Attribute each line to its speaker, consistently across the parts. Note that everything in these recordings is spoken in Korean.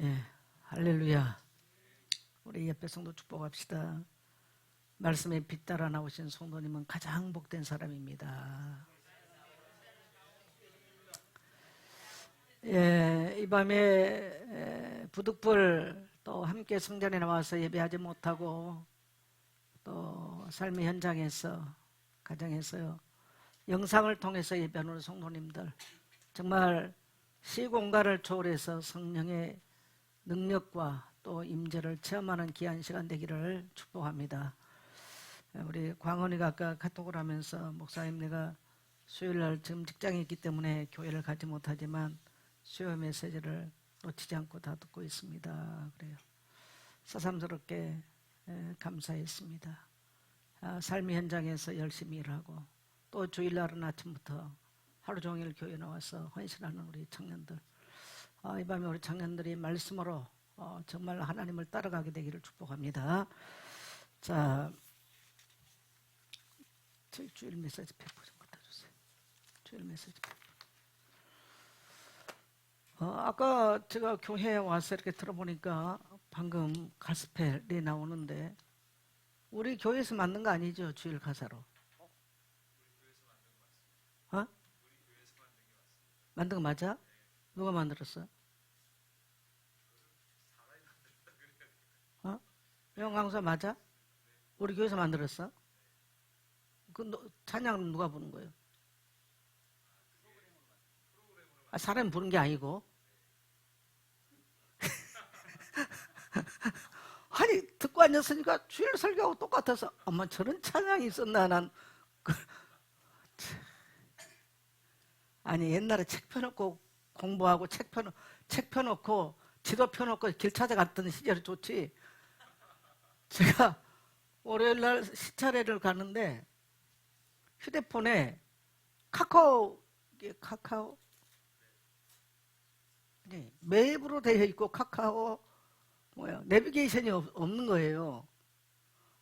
Speaker 1: 예, 할렐루야. 우리 옆에 성도 축복합시다. 말씀에 빛 따라 나오신 성도님은 가장 복된 사람입니다. 예, 이 밤에 부득불 또 함께 성전에 나와서 예배하지 못하고 또 삶의 현장에서 가정에서 영상을 통해서 예배하는 성도님들, 정말 시공간을 초월해서 성령의 능력과 또 임재를 체험하는 귀한 시간 되기를 축복합니다. 우리 광원이가 아까 카톡을 하면서 목사님, 내가 수요일날 지금 직장에 있기 때문에 교회를 가지 못하지만 수요 메시지를 놓치지 않고 다 듣고 있습니다. 그래요. 새삼스럽게 감사했습니다. 삶의 현장에서 열심히 일하고 또 주일날은 아침부터 하루 종일 교회 나와서 헌신하는 우리 청년들, 이 밤에 우리 청년들이 말씀으로 정말 하나님을 따라가게 되기를 축복합니다. 자, 주일 메시지 페이퍼 좀 갖다 주세요. 주일 메시지 페이퍼. 아까 제가 교회에 와서 이렇게 들어보니까 방금 가스펠이 나오는데 우리 교회에서 만든 거 아니죠? 주일 가사로. 만든 거 맞아? 누가 만들었어? 영광사 맞아? 우리 교회에서 만들었어? 찬양 누가 부른 거예요? 사람이 부른 게 아니고. 아니, 듣고 앉았으니까 주일 설교하고 똑같아서, 아마 저런 찬양이 있었나, 아니, 옛날에 책 펴놓고 공부하고 책 펴놓고 지도 펴놓고 길 찾아갔던 시절이 좋지. 제가 월요일날 시차례를 가는데 휴대폰에 카카오 네, 맵으로 되어 있고 카카오 내비게이션이 없는 거예요.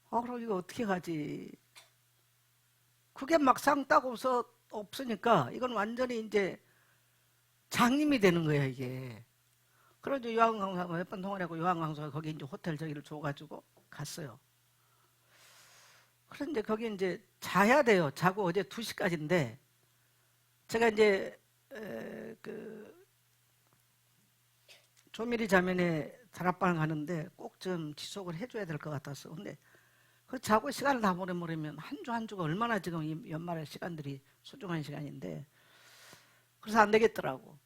Speaker 1: 그럼 이거 어떻게 가지? 그게 막상 딱 없으니까 이건 완전히 이제 장님이 되는 거야, 이게. 그래서 요한강사가 몇 번 통화를 하고 요한강사가 거기 이제 호텔 저기를 줘가지고 갔어요. 그런데 거기 이제 자야 돼요. 자고 어제 2시까지인데 제가 이제 조미리 자매네 다락방 가는데 꼭 좀 지속을 해줘야 될 것 같았어. 근데 그 자고 시간을 다 보내버리면 한 주 한 주가 얼마나 지금 이 연말의 시간들이 소중한 시간인데, 그래서 안 되겠더라고.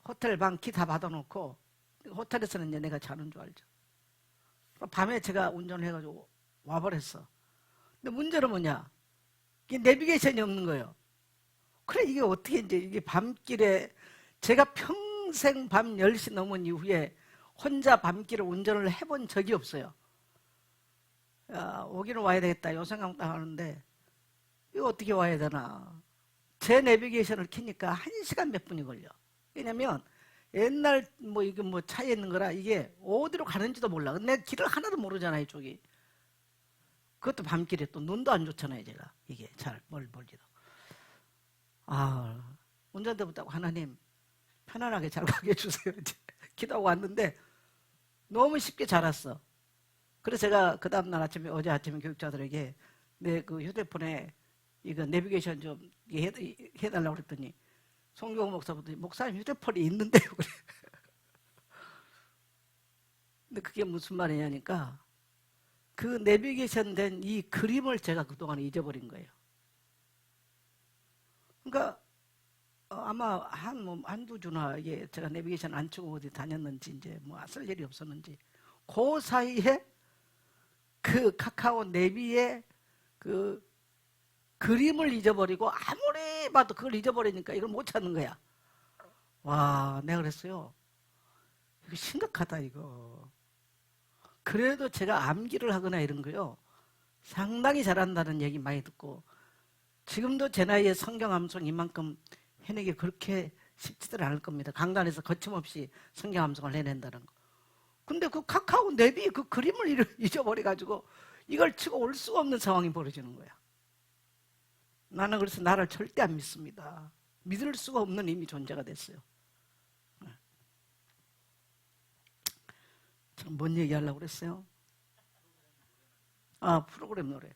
Speaker 1: 호텔 방 키 다 받아놓고 호텔에서는 이제 내가 자는 줄 알죠. 밤에 제가 운전을 해가지고 와버렸어. 근데 문제는 뭐냐? 이게 내비게이션이 없는 거예요. 그래, 이게 어떻게 이제 이게 밤길에 제가 평생 밤 10시 넘은 이후에 혼자 밤길에 운전을 해본 적이 없어요. 오기는 와야 되겠다 요 생각 딱 하는데 이거 어떻게 와야 되나. 제 내비게이션을 켜니까 1시간 몇 분이 걸려. 왜냐면 옛날 이게 차에 있는 거라 이게 어디로 가는지도 몰라. 내 길을 하나도 모르잖아요, 이쪽이. 그것도 밤길에 또 눈도 안 좋잖아요, 제가. 이게 잘 멀지도. 운전대부터 하나님 편안하게 잘 가게 해주세요. 기도하고 왔는데 너무 쉽게 잘 왔어. 그래서 제가 그 다음날 아침에, 어제 아침에 교육자들에게 내 그 휴대폰에 이거 내비게이션 좀 해달라고 그랬더니 송교호 목사부터 목사님 휴대폰이 있는데요. 그래. 근데 그게 무슨 말이냐니까 그 내비게이션 된 이 그림을 제가 그동안 잊어버린 거예요. 그러니까 아마 한두 주나 이게 제가 내비게이션 안 치고 어디 다녔는지 이제 쓸 일이 없었는지 그 사이에 그 카카오 내비에 그 그림을 잊어버리고 아무리 봐도 그걸 잊어버리니까 이걸 못 찾는 거야. 와, 내가 그랬어요. 이거 심각하다, 이거. 그래도 제가 암기를 하거나 이런 거요 상당히 잘한다는 얘기 많이 듣고, 지금도 제 나이에 성경 암송 이만큼 해내기 그렇게 쉽지들 않을 겁니다. 강단에서 거침없이 성경 암송을 해낸다는 거. 근데 그 카카오 내비 그 그림을 잊어버려가지고 이걸 치고 올 수가 없는 상황이 벌어지는 거야. 나는 그래서 나를 절대 안 믿습니다. 믿을 수가 없는 이미 존재가 됐어요. 참 뭔 얘기하려고 그랬어요? 아, 프로그램 노래.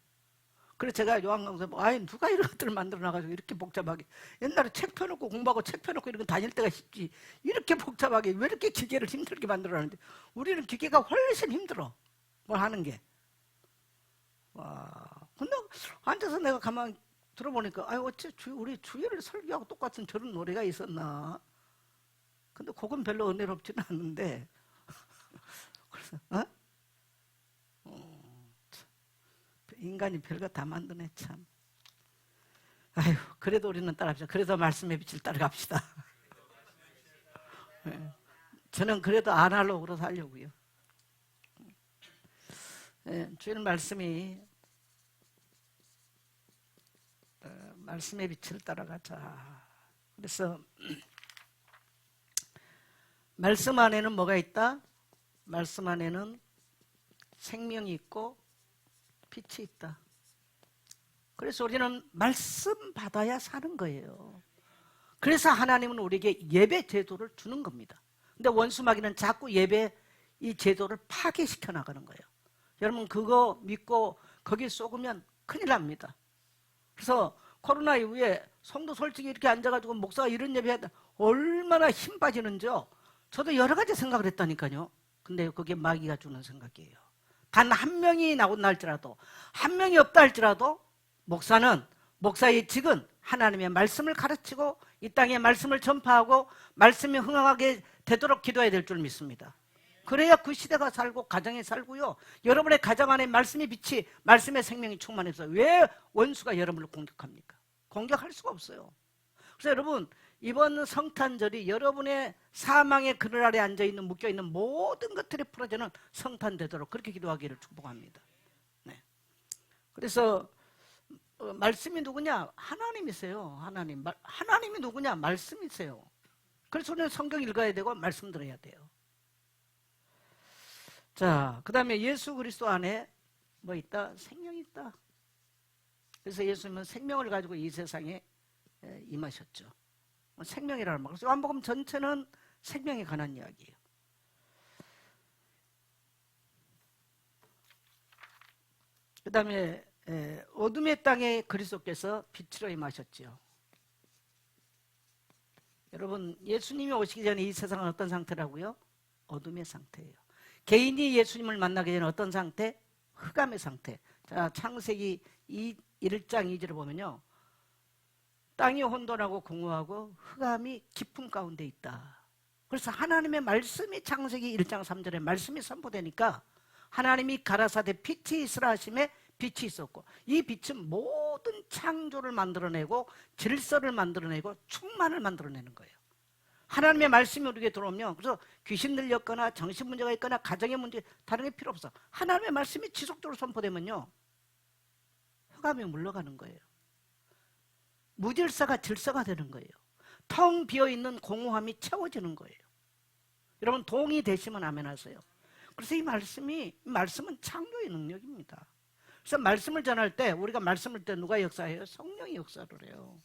Speaker 1: 그래서 제가 요한강사 아니 누가 이런 것들을 만들어놔가지고 이렇게 복잡하게, 옛날에 책 펴놓고 공부하고 책 펴놓고 이런 거 다닐 때가 쉽지 이렇게 복잡하게 왜 이렇게 기계를 힘들게 만들어놨는데, 우리는 기계가 훨씬 힘들어 뭘 하는 게. 와, 근데 앉아서 내가 가만 들어보니까 어째 우리 주일을 설교하고 똑같은 저런 노래가 있었나. 근데 그건 별로 은혜롭지는 않는데 그래서 인간이 별거 다 만드네 참. 아유, 그래도 우리는 따라갑시다. 그래도 말씀의 빛을 따라갑시다. 네. 저는 그래도 아날로그로 살려고요. 네, 주일 말씀이 말씀의 빛을 따라가자. 그래서 말씀 안에는 뭐가 있다? 말씀 안에는 생명이 있고 빛이 있다. 그래서 우리는 말씀 받아야 사는 거예요. 그래서 하나님은 우리에게 예배 제도를 주는 겁니다. 근데 원수마귀는 자꾸 예배 이 제도를 파괴시켜 나가는 거예요. 여러분 그거 믿고 거기에 쏘으면 큰일 납니다. 그래서 코로나 이후에 성도 솔직히 이렇게 앉아가지고 목사가 이런 예배하다 얼마나 힘 빠지는지요. 저도 여러 가지 생각을 했다니까요. 근데 그게 마귀가 주는 생각이에요. 단 한 명이 나온다 할지라도, 한 명이 없다 할지라도 목사의 직은 하나님의 말씀을 가르치고 이 땅에 말씀을 전파하고 말씀이 흥황하게 되도록 기도해야 될 줄 믿습니다. 그래야 그 시대가 살고 가정에 살고요. 여러분의 가정 안에 말씀의 빛이, 말씀의 생명이 충만해서 왜 원수가 여러분을 공격합니까? 공격할 수가 없어요. 그래서 여러분 이번 성탄절이 여러분의 사망의 그늘 아래 앉아있는 묶여있는 모든 것들이 풀어지는 성탄되도록 그렇게 기도하기를 축복합니다. 네. 그래서 말씀이 누구냐? 하나님이세요. 하나님이 누구냐? 말씀이세요. 그래서 우리는 성경 읽어야 되고 말씀 들어야 돼요. 자, 그 다음에 예수 그리스도 안에 뭐 있다? 생명이 있다. 그래서 예수님은 생명을 가지고 이 세상에 임하셨죠. 생명이라는 말. 그래서 요한복음 전체는 생명에 관한 이야기예요. 그 다음에 어둠의 땅에 그리스도께서 빛으로 임하셨지요. 여러분 예수님이 오시기 전에 이 세상은 어떤 상태라고요? 어둠의 상태예요. 개인이 예수님을 만나기 전에 어떤 상태? 흑암의 상태. 자, 창세기 1장 2절을 보면요, 땅이 혼돈하고 공허하고 흑암이 깊은 가운데 있다. 그래서 하나님의 말씀이 창세기 1장 3절에 말씀이 선포되니까 하나님이 가라사대 빛이 있으라 하심에 빛이 있었고, 이 빛은 모든 창조를 만들어내고 질서를 만들어내고 충만을 만들어내는 거예요. 하나님의 말씀이 우리에게 들어오면, 그래서 귀신 들렸거나 정신 문제가 있거나 가정의 문제 다른 게 필요 없어. 하나님의 말씀이 지속적으로 선포되면요 흑암이 물러가는 거예요. 무질서가 질서가 되는 거예요. 텅 비어있는 공허함이 채워지는 거예요. 여러분 동의 되시면 아멘 하세요. 그래서 이 말씀은 창조의 능력입니다. 그래서 말씀을 전할 때, 우리가 말씀을 때 누가 역사해요? 성령이 역사를 해요.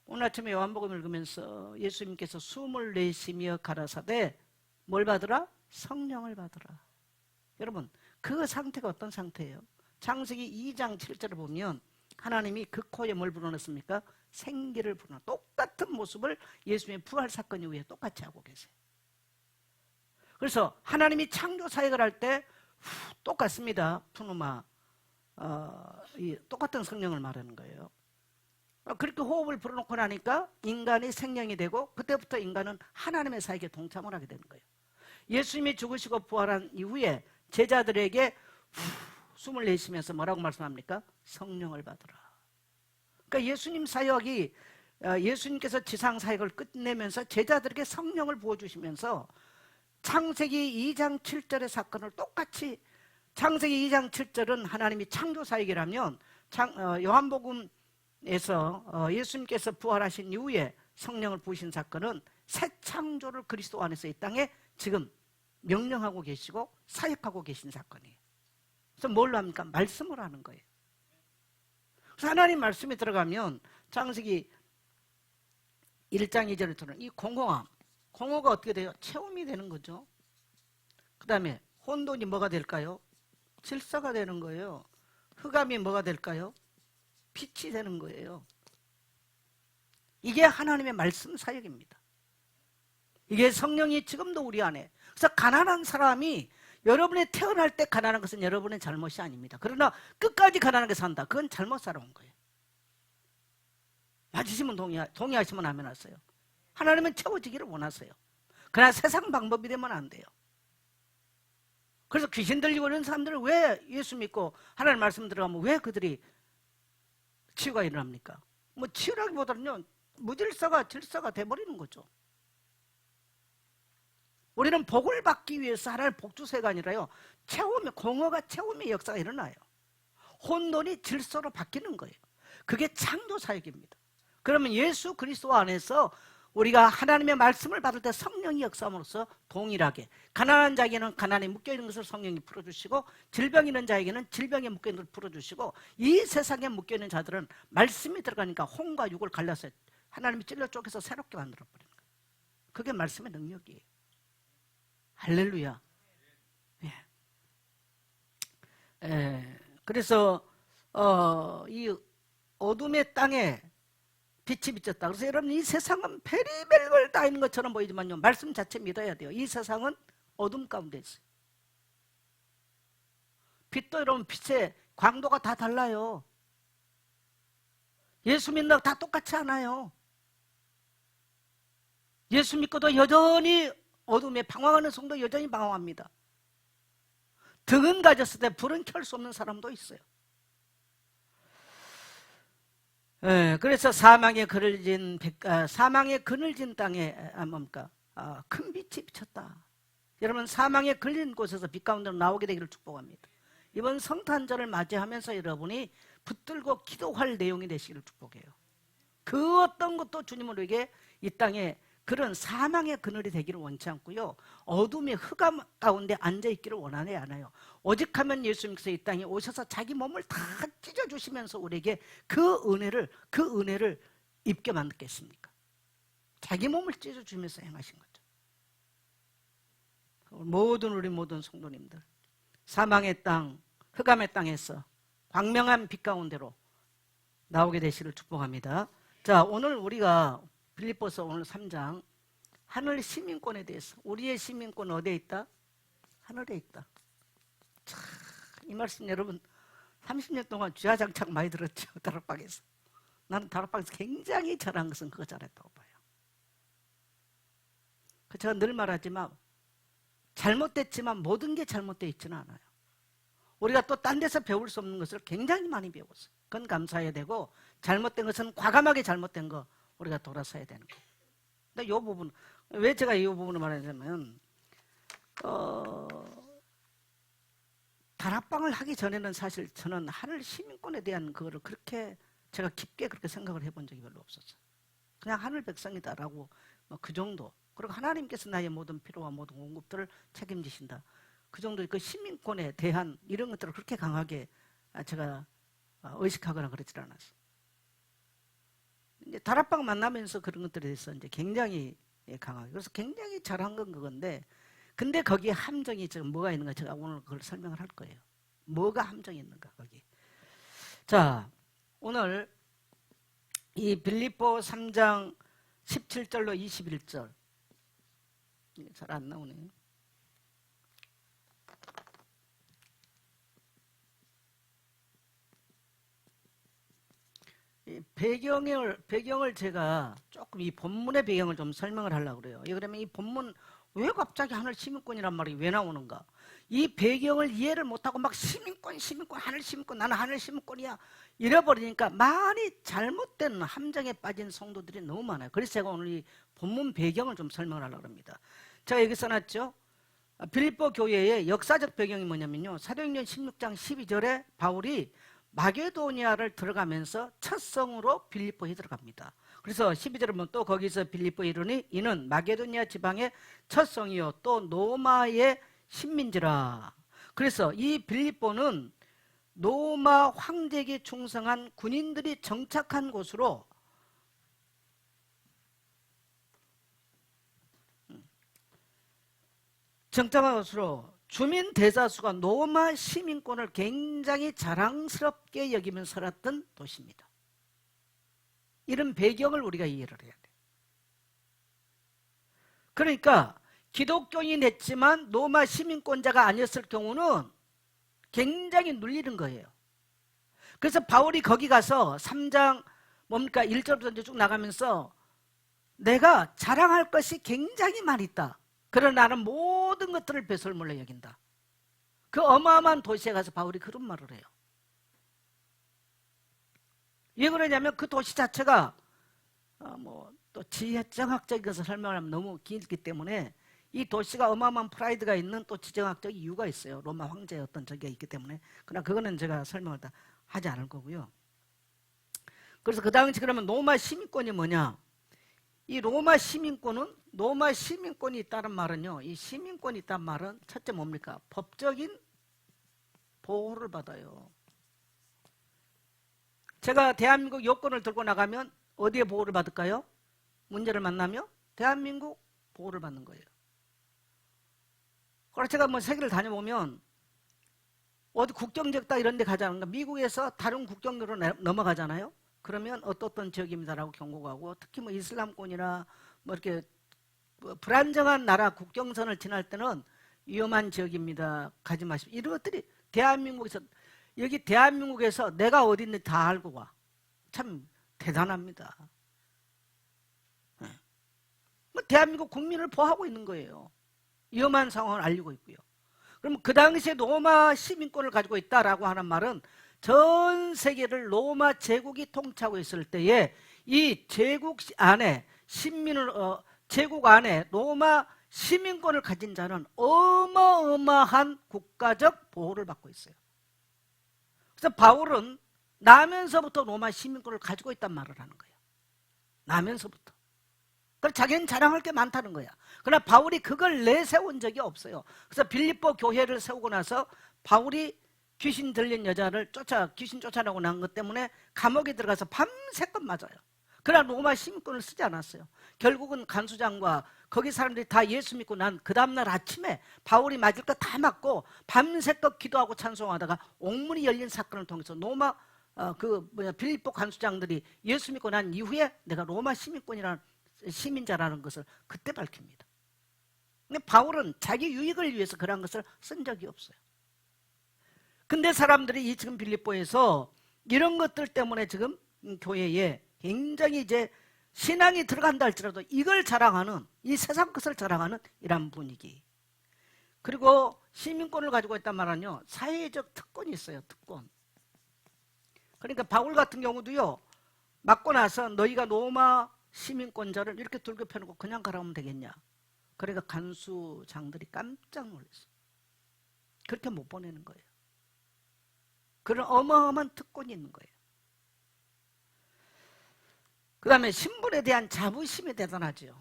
Speaker 1: 오늘 아침에 요한복음 읽으면서 예수님께서 숨을 내쉬며 가라사대 뭘 받으라? 성령을 받으라. 여러분 그 상태가 어떤 상태예요? 창세기 2장 7절을 보면 하나님이 그 코에 뭘 불어넣습니까? 생기를 불어넣어. 똑같은 모습을 예수님의 부활 사건 이후에 똑같이 하고 계세요. 그래서 하나님이 창조 사역을 할 때 똑같습니다. 푸누마 똑같은 성령을 말하는 거예요. 그렇게 호흡을 불어넣고 나니까 인간이 생명이 되고 그때부터 인간은 하나님의 사역에 동참을 하게 되는 거예요. 예수님이 죽으시고 부활한 이후에 제자들에게 숨을 내쉬면서 뭐라고 말씀합니까? 성령을 받으라. 그러니까 예수님 사역이, 예수님께서 지상 사역을 끝내면서 제자들에게 성령을 부어주시면서 창세기 2장 7절의 사건을 똑같이, 창세기 2장 7절은 하나님이 창조 사역이라면 요한복음에서 예수님께서 부활하신 이후에 성령을 부으신 사건은 새 창조를 그리스도 안에서 이 땅에 지금 명령하고 계시고 사역하고 계신 사건이에요. 그래서 뭘로 합니까? 말씀을 하는 거예요. 그래서 하나님 말씀이 들어가면 창세기 1장 2절을 들은 이 공허함, 공허가 어떻게 돼요? 체험이 되는 거죠. 그 다음에 혼돈이 뭐가 될까요? 질서가 되는 거예요. 흑암이 뭐가 될까요? 빛이 되는 거예요. 이게 하나님의 말씀 사역입니다. 이게 성령이 지금도 우리 안에. 그래서 가난한 사람이 여러분이 태어날 때 가난한 것은 여러분의 잘못이 아닙니다. 그러나 끝까지 가난하게 산다. 그건 잘못 살아온 거예요. 맞으시면 동의하시면 아멘 하세요. 하나님은 채워지기를 원하세요. 그러나 세상 방법이 되면 안 돼요. 그래서 귀신 들리고 이런 사람들은 왜 예수 믿고 하나님 말씀 들어가면 왜 그들이 치유가 일어납니까? 뭐 치유라기보다는요, 질서가 돼버리는 거죠. 우리는 복을 받기 위해서 하나님 복주세가 아니라요, 공허가 채움의 역사가 일어나요. 혼돈이 질서로 바뀌는 거예요. 그게 창조 사역입니다. 그러면 예수 그리스도 안에서 우리가 하나님의 말씀을 받을 때 성령이 역사함으로써 동일하게 가난한 자에게는 가난에 묶여있는 것을 성령이 풀어주시고, 질병 있는 자에게는 질병에 묶여있는 것을 풀어주시고, 이 세상에 묶여있는 자들은 말씀이 들어가니까 혼과 육을 갈라서 하나님이 찔러 쪼개서 새롭게 만들어버리는 거예요. 그게 말씀의 능력이에요. 할렐루야. 그래서 이 어둠의 땅에 빛이 비쳤다. 그래서 여러분, 이 세상은 별의별 걸 다 있는 것처럼 보이지만요, 말씀 자체 믿어야 돼요. 이 세상은 어둠 가운데 있어요. 빛도 여러분, 빛의 광도가 다 달라요. 예수 믿는 다 똑같지 않아요. 예수 믿고도 여전히 어둠에 방황하는 성도 여전히 방황합니다. 등은 가졌을 때 불은 켤 수 없는 사람도 있어요. 그래서 사망의 그늘진 땅에 큰 빛이 비쳤다. 여러분, 사망의 그늘진 곳에서 빛 가운데로 나오게 되기를 축복합니다. 이번 성탄절을 맞이하면서 여러분이 붙들고 기도할 내용이 되시기를 축복해요. 그 어떤 것도 주님은 우리에게 이 땅에 그런 사망의 그늘이 되기를 원치 않고요, 어둠의 흑암 가운데 앉아있기를 원하지 않아요. 오직 하면 예수님께서 이 땅에 오셔서 자기 몸을 다 찢어주시면서 우리에게 그 은혜를 입게 만들겠습니까? 자기 몸을 찢어주면서 행하신 거죠. 우리 모든 성도님들, 사망의 땅, 흑암의 땅에서 광명한 빛 가운데로 나오게 되시를 축복합니다. 자, 오늘 우리가 빌립보서 오늘 3장 하늘 시민권에 대해서, 우리의 시민권은 어디에 있다? 하늘에 있다. 참, 이 말씀 여러분 30년 동안 주야장창 많이 들었죠. 다락방에서. 나는 다락방에서 굉장히 잘한 것은 그거 잘했다고 봐요. 제가 늘 말하지만 잘못됐지만 모든 게 잘못되어 있지는 않아요. 우리가 또 딴 데서 배울 수 없는 것을 굉장히 많이 배웠어요. 그건 감사해야 되고, 잘못된 것은 과감하게 잘못된 거 우리가 돌아서야 되는 거예요. 근데 이 부분, 왜 제가 이 부분을 말하냐면, 다락방을 하기 전에는 사실 저는 하늘 시민권에 대한 그거를 그렇게 제가 깊게 그렇게 생각을 해본 적이 별로 없었어요. 그냥 하늘 백성이다라고 그 정도. 그리고 하나님께서 나의 모든 필요와 모든 공급들을 책임지신다. 그 정도. 그 시민권에 대한 이런 것들을 그렇게 강하게 제가 의식하거나 그러질 않았어요. 이제 다락방 만나면서 그런 것들에 대해서 이제 굉장히 강하게. 그래서 굉장히 잘한 건 그건데, 근데 거기에 함정이 지금 뭐가 있는가, 제가 오늘 그걸 설명을 할 거예요. 뭐가 함정이 있는가, 거기. 자, 오늘 이 빌립보 3장 17절로 21절. 잘 안 나오네요. 배경을 제가 조금 이 본문의 배경을 좀 설명을 하려고 그래요. 그러면 이 본문 왜 갑자기 하늘 시민권이란 말이 왜 나오는가? 이 배경을 이해를 못하고 막 시민권, 하늘 시민권, 나는 하늘 시민권이야 이래버리니까 많이 잘못된 함정에 빠진 성도들이 너무 많아요. 그래서 제가 오늘 이 본문 배경을 좀 설명을 하려고 합니다. 제가 여기 써놨죠. 빌립보 교회의 역사적 배경이 뭐냐면요, 사도행전 16장 12절에 바울이 마게도니아를 들어가면서 첫 성으로 빌립보에 들어갑니다. 그래서 12절에 보면 또 거기서 빌립보에 이르니 이는 마게도니아 지방의 첫 성이요 또 노마의 신민지라. 그래서 이 빌립보는 노마 황제에게 충성한 군인들이 정착한 곳으로 주민 대다수가 로마 시민권을 굉장히 자랑스럽게 여기며 살았던 도시입니다. 이런 배경을 우리가 이해를 해야 돼요. 그러니까 기독교인이 했지만 로마 시민권자가 아니었을 경우는 굉장히 눌리는 거예요. 그래서 바울이 거기 가서 3장 뭡니까 1절부터 쭉 나가면서 내가 자랑할 것이 굉장히 많이 있다. 그러나 나는 모든 것들을 배설물로 여긴다. 그 어마어마한 도시에 가서 바울이 그런 말을 해요. 왜 그러냐면 그 도시 자체가 또 지정학적인 것을 설명하면 너무 길기 때문에 이 도시가 어마어마한 프라이드가 있는 또 지정학적 이유가 있어요. 로마 황제의 어떤 저기가 있기 때문에. 그러나 그거는 제가 설명을 다 하지 않을 거고요. 그래서 그 당시 그러면 로마 시민권이 뭐냐? 이 로마 시민권이 있다는 말은요. 이 시민권이 있다는 말은 첫째 뭡니까? 법적인 보호를 받아요. 제가 대한민국 여권을 들고 나가면 어디에 보호를 받을까요? 문제를 만나며 대한민국 보호를 받는 거예요. 그래서 제가 뭐 세계를 다녀보면 어디 국경지역다 이런 데 가지 않은가? 미국에서 다른 국경으로 넘어가잖아요. 그러면 어떤 지역입니다라고 경고하고, 특히 뭐 이슬람권이나 뭐 이렇게 불안정한 나라 국경선을 지날 때는 위험한 지역입니다. 가지 마십시오. 이런 것들이 여기 대한민국에서 내가 어디 있는지 다 알고 와. 참 대단합니다. 뭐 대한민국 국민을 보호하고 있는 거예요. 위험한 상황을 알리고 있고요. 그럼 그 당시에 로마 시민권을 가지고 있다라고 하는 말은 전 세계를 로마 제국이 통치하고 있을 때에 이 제국 안에 제국 안에 로마 시민권을 가진 자는 어마어마한 국가적 보호를 받고 있어요. 그래서 바울은 나면서부터 로마 시민권을 가지고 있단 말을 하는 거예요. 나면서부터. 그래서 자기는 자랑할 게 많다는 거야. 그러나 바울이 그걸 내세운 적이 없어요. 그래서 빌립보 교회를 세우고 나서 바울이 귀신 들린 여자를 귀신 쫓아내고 난 것 때문에 감옥에 들어가서 밤새껏 맞아요. 그러나 로마 시민권을 쓰지 않았어요. 결국은 간수장과 거기 사람들이 다 예수 믿고 난 그 다음날 아침에 바울이 맞을 거 다 맞고 밤새껏 기도하고 찬송하다가 옥문이 열린 사건을 통해서 빌립보 간수장들이 예수 믿고 난 이후에 내가 로마 시민자라는 것을 그때 밝힙니다. 근데 바울은 자기 유익을 위해서 그런 것을 쓴 적이 없어요. 근데 사람들이 이 지금 빌립보에서 이런 것들 때문에 지금 교회에 굉장히 이제 신앙이 들어간다 할지라도 이걸 자랑하는, 이 세상 것을 자랑하는 이런 분위기. 그리고 시민권을 가지고 있단 말은요, 사회적 특권이 있어요. 특권. 그러니까 바울 같은 경우도요, 맞고 나서 너희가 로마 시민권자를 이렇게 들고 펴놓고 그냥 가라면 되겠냐. 그러니까 간수장들이 깜짝 놀랐어요. 그렇게 못 보내는 거예요. 그런 어마어마한 특권이 있는 거예요. 그 다음에 신분에 대한 자부심이 대단하죠.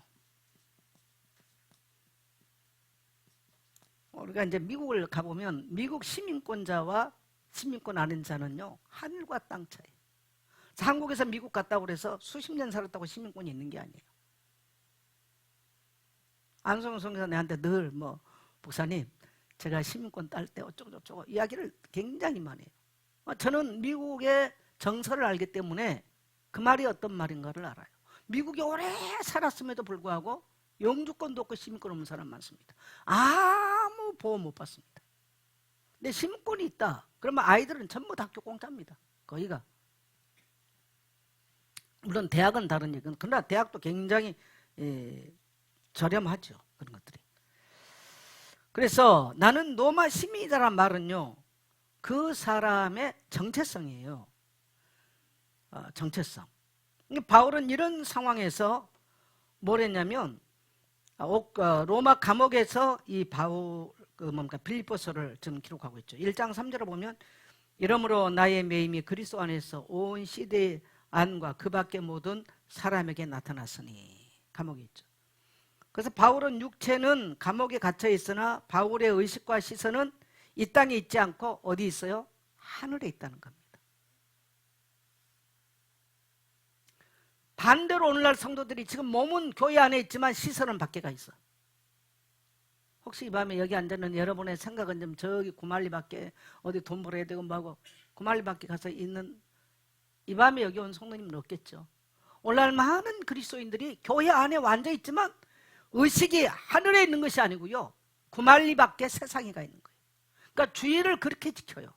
Speaker 1: 우리가 이제 미국을 가보면 미국 시민권자와 시민권 아닌 자는요, 하늘과 땅 차이. 한국에서 미국 갔다고 그래서 수십 년 살았다고 시민권이 있는 게 아니에요. 안성훈 선교사 내한테 늘 목사님 제가 시민권 딸 때 어쩌고저쩌고 이야기를 굉장히 많이 해요. 저는 미국의 정서를 알기 때문에 그 말이 어떤 말인가를 알아요. 미국에 오래 살았음에도 불구하고 영주권도 없고 시민권 없는 사람 많습니다. 아무 보호 못 받습니다. 근데 시민권이 있다 그러면 아이들은 전부 다 학교 공짜입니다. 거기가. 물론 대학은 다른 얘기는, 그러나 대학도 굉장히 저렴하죠. 그런 것들이. 그래서 나는 로마 시민이다라는 말은요, 그 사람의 정체성이에요. 정체성. 바울은 이런 상황에서 뭘 했냐면, 로마 감옥에서 이 빌립보서를 지금 기록하고 있죠. 1장 3절을 보면, 이러므로 나의 매임이 그리스도 안에서 온 시대 안과 그 밖의 모든 사람에게 나타났으니. 감옥에 있죠. 그래서 바울은 육체는 감옥에 갇혀 있으나 바울의 의식과 시선은 이 땅에 있지 않고 어디 있어요? 하늘에 있다는 겁니다. 반대로 오늘날 성도들이 지금 몸은 교회 안에 있지만 시선은 밖에 가 있어. 혹시 이 밤에 여기 앉아있는 여러분의 생각은 좀 저기 구말리 밖에 어디 돈 벌어야 되고 뭐하고 구말리 밖에 가서 있는 이 밤에 여기 온 성도님은 없겠죠. 오늘날 많은 그리스도인들이 교회 안에 앉아 있지만 의식이 하늘에 있는 것이 아니고요, 구말리 밖에 세상에 가 있는 거예요. 그러니까 주의를 그렇게 지켜요.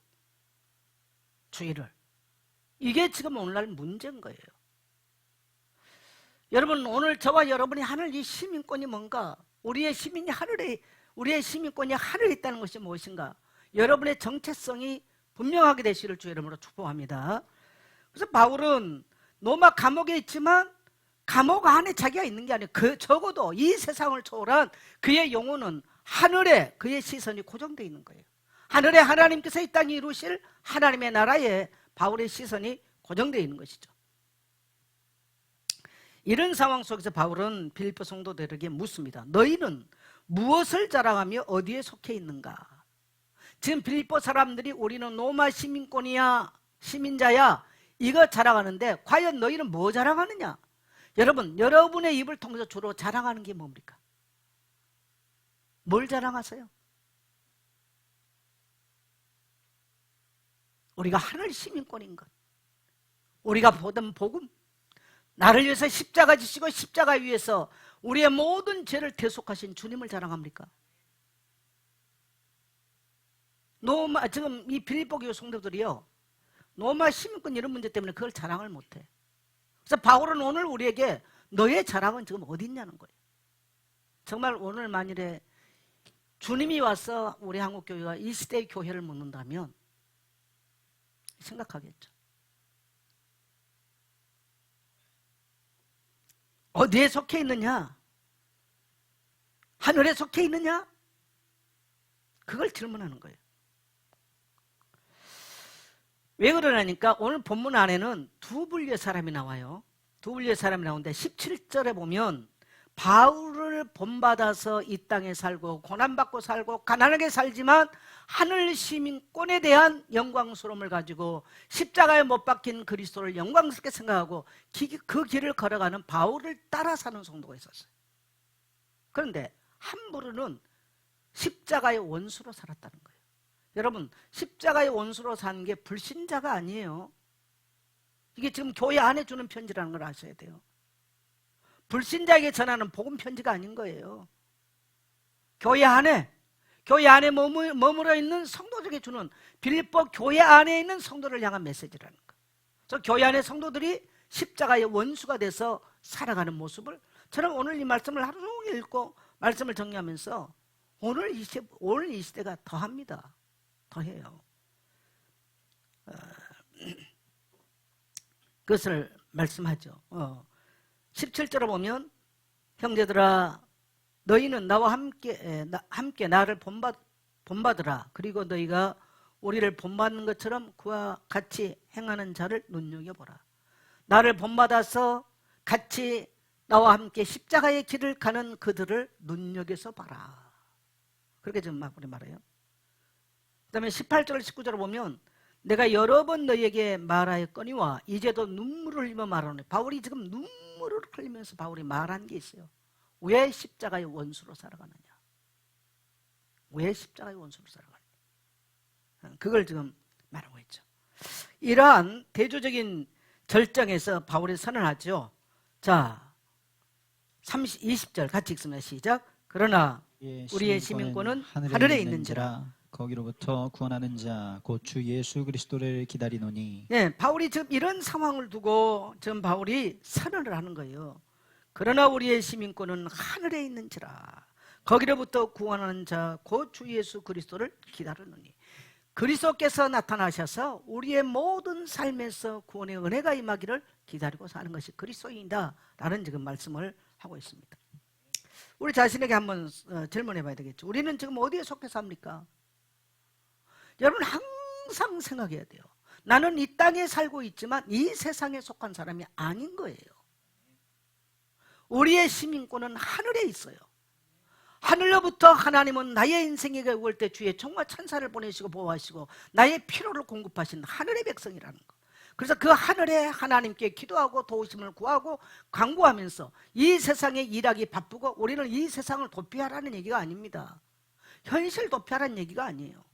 Speaker 1: 주의를. 이게 지금 오늘날 문제인 거예요. 여러분, 오늘 저와 여러분이 하늘 이 시민권이 뭔가, 우리의 시민권이 하늘에 있다는 것이 무엇인가, 여러분의 정체성이 분명하게 되시를 주 이름으로 축복합니다. 그래서 바울은 로마 감옥에 있지만 감옥 안에 자기가 있는 게 아니에요. 적어도 이 세상을 초월한 그의 영혼은 하늘에 그의 시선이 고정되어 있는 거예요. 하늘에 하나님께서 이 땅에 이루실 하나님의 나라에 바울의 시선이 고정되어 있는 것이죠. 이런 상황 속에서 바울은 빌립보 성도들에게 묻습니다. 너희는 무엇을 자랑하며 어디에 속해 있는가? 지금 빌립보 사람들이 우리는 로마 시민권이야, 시민자야, 이거 자랑하는데 과연 너희는 뭐 자랑하느냐? 여러분, 여러분의 입을 통해서 주로 자랑하는 게 뭡니까? 뭘 자랑하세요? 우리가 하늘 시민권인 것, 우리가 보던 복음, 나를 위해서 십자가 지시고 십자가 위에서 우리의 모든 죄를 대속하신 주님을 자랑합니까? 지금 이 빌립보 교회 성도들이요, 로마 시민권 이런 문제 때문에 그걸 자랑을 못해. 그래서 바울은 오늘 우리에게 너의 자랑은 지금 어디 있냐는 거예요. 정말 오늘 만일에 주님이 와서 우리 한국교회가 이 시대의 교회를 묻는다면 생각하겠죠. 어디에 속해 있느냐? 하늘에 속해 있느냐? 그걸 질문하는 거예요. 왜 그러냐니까 오늘 본문 안에는 두 분류의 사람이 나와요. 두 분류의 사람이 나오는데 17절에 보면 바울을 본받아서 이 땅에 살고 고난받고 살고 가난하게 살지만 하늘 시민권에 대한 영광스러움을 가지고 십자가에 못 박힌 그리스도를 영광스럽게 생각하고 그 길을 걸어가는 바울을 따라 사는 성도가 있었어요. 그런데 한 부류는 십자가의 원수로 살았다는 거예요. 여러분, 십자가의 원수로 사는 게 불신자가 아니에요. 이게 지금 교회 안에 주는 편지라는 걸 아셔야 돼요. 불신자에게 전하는 복음 편지가 아닌 거예요. 교회 안에 머물러 있는 성도들에게 주는, 빌립보 교회 안에 있는 성도를 향한 메시지라는 거예요. 그래서 교회 안에 성도들이 십자가의 원수가 돼서 살아가는 모습을 저는 오늘 이 말씀을 하루 종일 읽고 말씀을 정리하면서 오늘 이 시대가 더합니다. 더해요. 그것을 말씀하죠. 17절에 보면 형제들아 너희는 나와 함께 나를 본받으라. 그리고 너희가 우리를 본받는 것처럼 그와 같이 행하는 자를 눈여겨보라. 나를 본받아서 같이 나와 함께 십자가의 길을 가는 그들을 눈여겨서 봐라. 그렇게 지금 우리 말해요. 그 다음에 18절 19절을 보면 내가 여러 번 너희에게 말하였거니와 이제도 눈물을 흘리며 말하노니, 바울이 지금 눈물을 흘리면서 바울이 말한 게 있어요. 왜 십자가의 원수로 살아가느냐? 왜 십자가의 원수로 살아가느냐? 그걸 지금 말하고 있죠. 이러한 대조적인 절정에서 바울이 선언하죠. 자, 20절 같이 읽습니다. 시작. 그러나 우리의 시민권은 하늘에 있는지라
Speaker 2: 거기로부터 구원하는 자 곧 주 예수 그리스도를 기다리노니.
Speaker 1: 네, 바울이 지금 이런 상황을 두고 지금 바울이 선언을 하는 거예요. 그러나 우리의 시민권은 하늘에 있는지라 거기로부터 구원하는 자 곧 주 예수 그리스도를 기다리노니. 그리스도께서 나타나셔서 우리의 모든 삶에서 구원의 은혜가 임하기를 기다리고 사는 것이 그리스도인이다 라는 지금 말씀을 하고 있습니다. 우리 자신에게 한번 질문해 봐야 되겠죠. 우리는 지금 어디에 속해 삽니까? 여러분 항상 생각해야 돼요. 나는 이 땅에 살고 있지만 이 세상에 속한 사람이 아닌 거예요. 우리의 시민권은 하늘에 있어요. 하늘로부터 하나님은 나의 인생에게 올 때 주의 총과 천사를 보내시고 보호하시고 나의 필요를 공급하신 하늘의 백성이라는 거. 그래서 그 하늘에 하나님께 기도하고 도우심을 구하고 간구하면서 이 세상에 일하기 바쁘고 우리는 이 세상을 도피하라는 얘기가 아닙니다. 현실 도피하라는 얘기가 아니에요.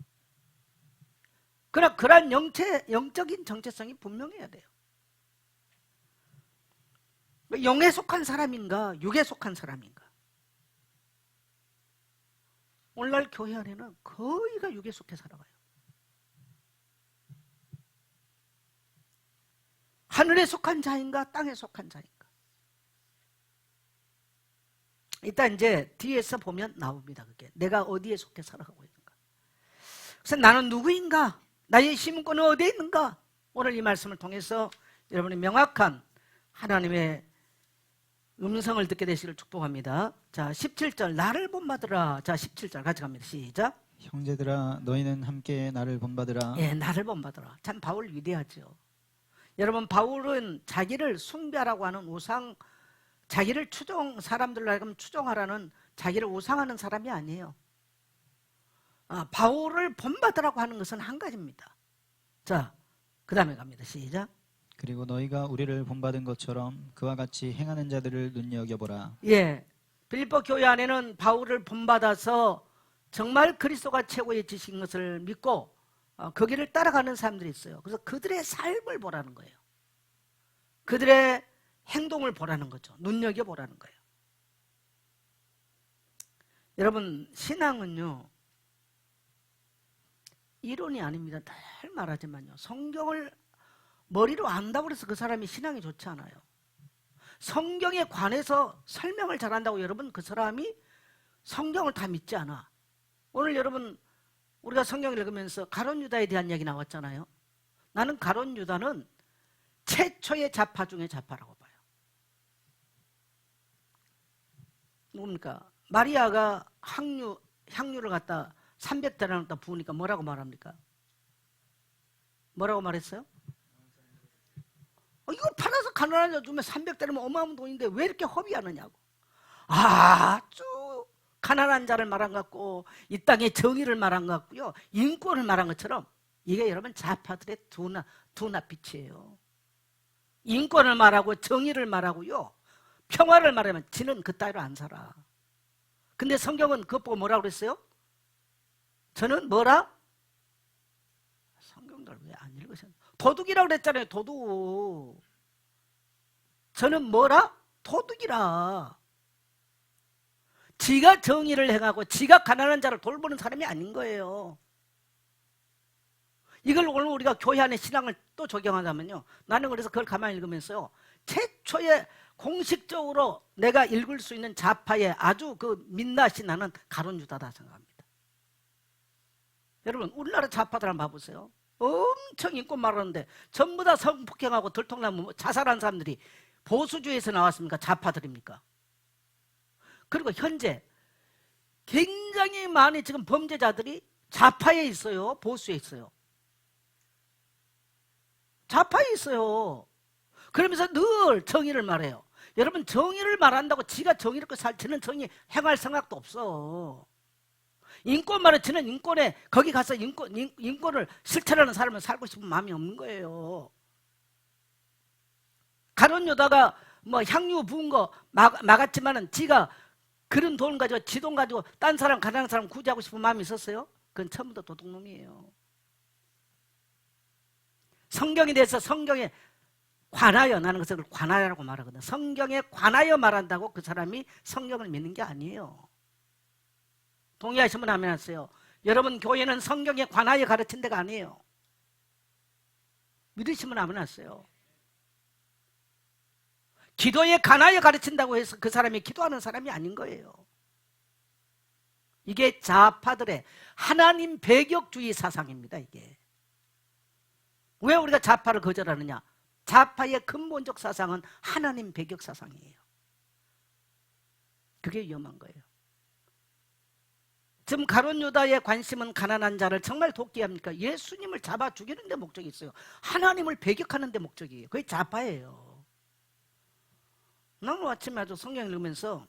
Speaker 1: 그러나 그러한 영적인 정체성이 분명해야 돼요. 영에 속한 사람인가 육에 속한 사람인가. 오늘날 교회 안에는 거의가 육에 속해 살아가요. 하늘에 속한 자인가 땅에 속한 자인가. 일단 이제 뒤에서 보면 나옵니다. 그게 내가 어디에 속해 살아가고 있는가. 그래서 나는 누구인가, 나의 시민권은 어디에 있는가. 오늘 이 말씀을 통해서 여러분이 명확한 하나님의 음성을 듣게 되시기를 축복합니다. 자, 17절 나를 본받으라. 자, 17절 같이 갑니다. 시작.
Speaker 2: 형제들아 너희는 함께 나를 본받으라.
Speaker 1: 예, 나를 본받으라. 참 바울 위대하죠. 여러분, 바울은 자기를 숭배하라고 하는 우상, 자기를 사람들로 하여금 추종하라는, 자기를 우상하는 사람이 아니에요. 바울을 본받으라고 하는 것은 한 가지입니다. 자, 그 다음에 갑니다. 시작.
Speaker 2: 그리고 너희가 우리를 본받은 것처럼 그와 같이 행하는 자들을 눈여겨보라.
Speaker 1: 예, 빌립보 교회 안에는 바울을 본받아서 정말 그리스도가 최고의 지식인 것을 믿고 그 길을 따라가는 사람들이 있어요. 그래서 그들의 삶을 보라는 거예요. 그들의 행동을 보라는 거죠. 눈여겨보라는 거예요. 여러분, 신앙은요 이론이 아닙니다. 늘 말하지만요, 성경을 머리로 안다고 해서 그 사람이 신앙이 좋지 않아요. 성경에 관해서 설명을 잘한다고 여러분 그 사람이 성경을 다 믿지 않아. 오늘 여러분 우리가 성경을 읽으면서 가룟 유다에 대한 얘기 나왔잖아요. 나는 가룟 유다는 최초의 좌파 중에 좌파라고 봐요. 뭡니까? 마리아가 향유를 갖다 300대나를 갖다 부으니까 뭐라고 말합니까? 뭐라고 말했어요? 이거 팔아서 가난한 자 주면 300대라면 어마어마한 돈인데 왜 이렇게 허비하느냐고. 아주 가난한 자를 말한 것 같고 이 땅의 정의를 말한 것 같고요, 인권을 말한 것처럼 이게 여러분 좌파들의 두 낯빛이에요. 인권을 말하고 정의를 말하고요, 평화를 말하면 지는 그 따위로 안 살아. 근데 성경은 그것 보고 뭐라고 그랬어요? 저는 뭐라? 성경들 왜 안 읽으셨나? 도둑이라고 그랬잖아요. 도둑. 저는 뭐라? 도둑이라. 지가 정의를 행하고 지가 가난한 자를 돌보는 사람이 아닌 거예요. 이걸 오늘 우리가 교회 안에 신앙을 또 적용하자면요, 나는 그래서 그걸 가만히 읽으면서요, 최초의 공식적으로 내가 읽을 수 있는 좌파의 아주 그 민낯이 나는 가룟 유다다 생각합니다. 여러분, 우리나라 좌파들 한번 봐보세요. 엄청 인권 말하는데 전부 다 성폭행하고 들통나면 자살한 사람들이 보수주의에서 나왔습니까? 좌파들입니까? 그리고 현재 굉장히 많이 지금 범죄자들이 좌파에 있어요? 보수에 있어요? 좌파에 있어요. 그러면서 늘 정의를 말해요. 여러분, 정의를 말한다고 지가 정의롭게 살지는 정의 행할 생각도 없어. 인권 말에 지는 인권에 거기 가서 인권을 실천하는 사람은 살고 싶은 마음이 없는 거예요. 가룟 유다가 뭐 향유 부은 거 막았지만은 지가 그런 돈 가지고 지 돈 가지고 딴 사람 가난한 사람 구제하고 싶은 마음이 있었어요? 그건 처음부터 도둑놈이에요. 성경에 대해서 성경에 관하여, 나는 그것을 관하여라고 말하거든. 성경에 관하여 말한다고 그 사람이 성경을 믿는 게 아니에요. 동의하시면 아멘 하세요. 여러분, 교회는 성경에 관하여 가르친 데가 아니에요. 믿으시면 아멘 하세요. 기도에 관하여 가르친다고 해서 그 사람이 기도하는 사람이 아닌 거예요. 이게 좌파들의 하나님 배격주의 사상입니다. 이게 왜 우리가 좌파를 거절하느냐? 좌파의 근본적 사상은 하나님 배격 사상이에요. 그게 위험한 거예요. 지금 가룟 유다의 관심은 가난한 자를 정말 돕게 합니까? 예수님을 잡아 죽이는 데 목적이 있어요. 하나님을 배격하는 데 목적이에요. 그게 좌파예요. 나는 아침에 아주 성경 읽으면서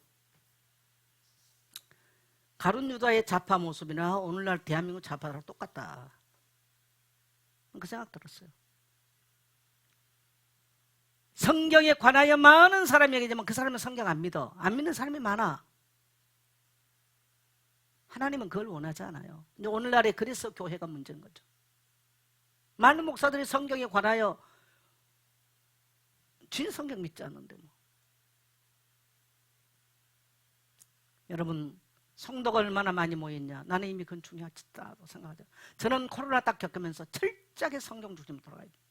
Speaker 1: 가룟 유다의 좌파 모습이나 오늘날 대한민국 좌파랑 똑같다, 그 생각 들었어요. 성경에 관하여 많은 사람이 얘기하지만 그 사람은 성경 안 믿어. 안 믿는 사람이 많아. 하나님은 그걸 원하지 않아요. 이제 오늘날에 그래서 교회가 문제인 거죠. 많은 목사들이 성경에 관하여 주인 성경 믿지 않는데 뭐. 여러분, 성도가 얼마나 많이 모였냐? 나는 이미 그건 중요하다고 생각하죠. 저는 코로나 딱 겪으면서 철저하게 성경 중심으로 돌아가야 된다.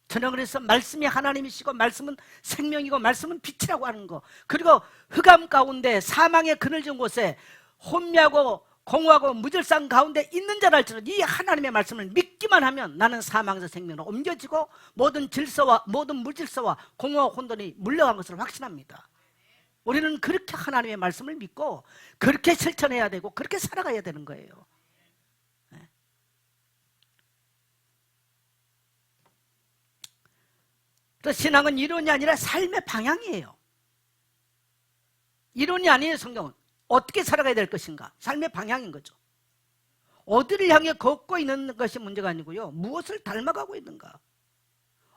Speaker 1: 저는 그래서 말씀이 하나님이시고 말씀은 생명이고 말씀은 빛이라고 하는 거, 그리고 흑암 가운데 사망의 그늘진 곳에 혼미하고 공허하고 무질서한 가운데 있는 자를 알지라도 이 하나님의 말씀을 믿기만 하면 나는 사망에서 생명으로 옮겨지고 모든 질서와 모든 무질서와 공허와 혼돈이 물러간 것을 확신합니다. 우리는 그렇게 하나님의 말씀을 믿고 그렇게 실천해야 되고 그렇게 살아가야 되는 거예요. 그래서 신앙은 이론이 아니라 삶의 방향이에요. 이론이 아니에요. 성경은 어떻게 살아가야 될 것인가, 삶의 방향인 거죠. 어디를 향해 걷고 있는 것이 문제가 아니고요, 무엇을 닮아가고 있는가,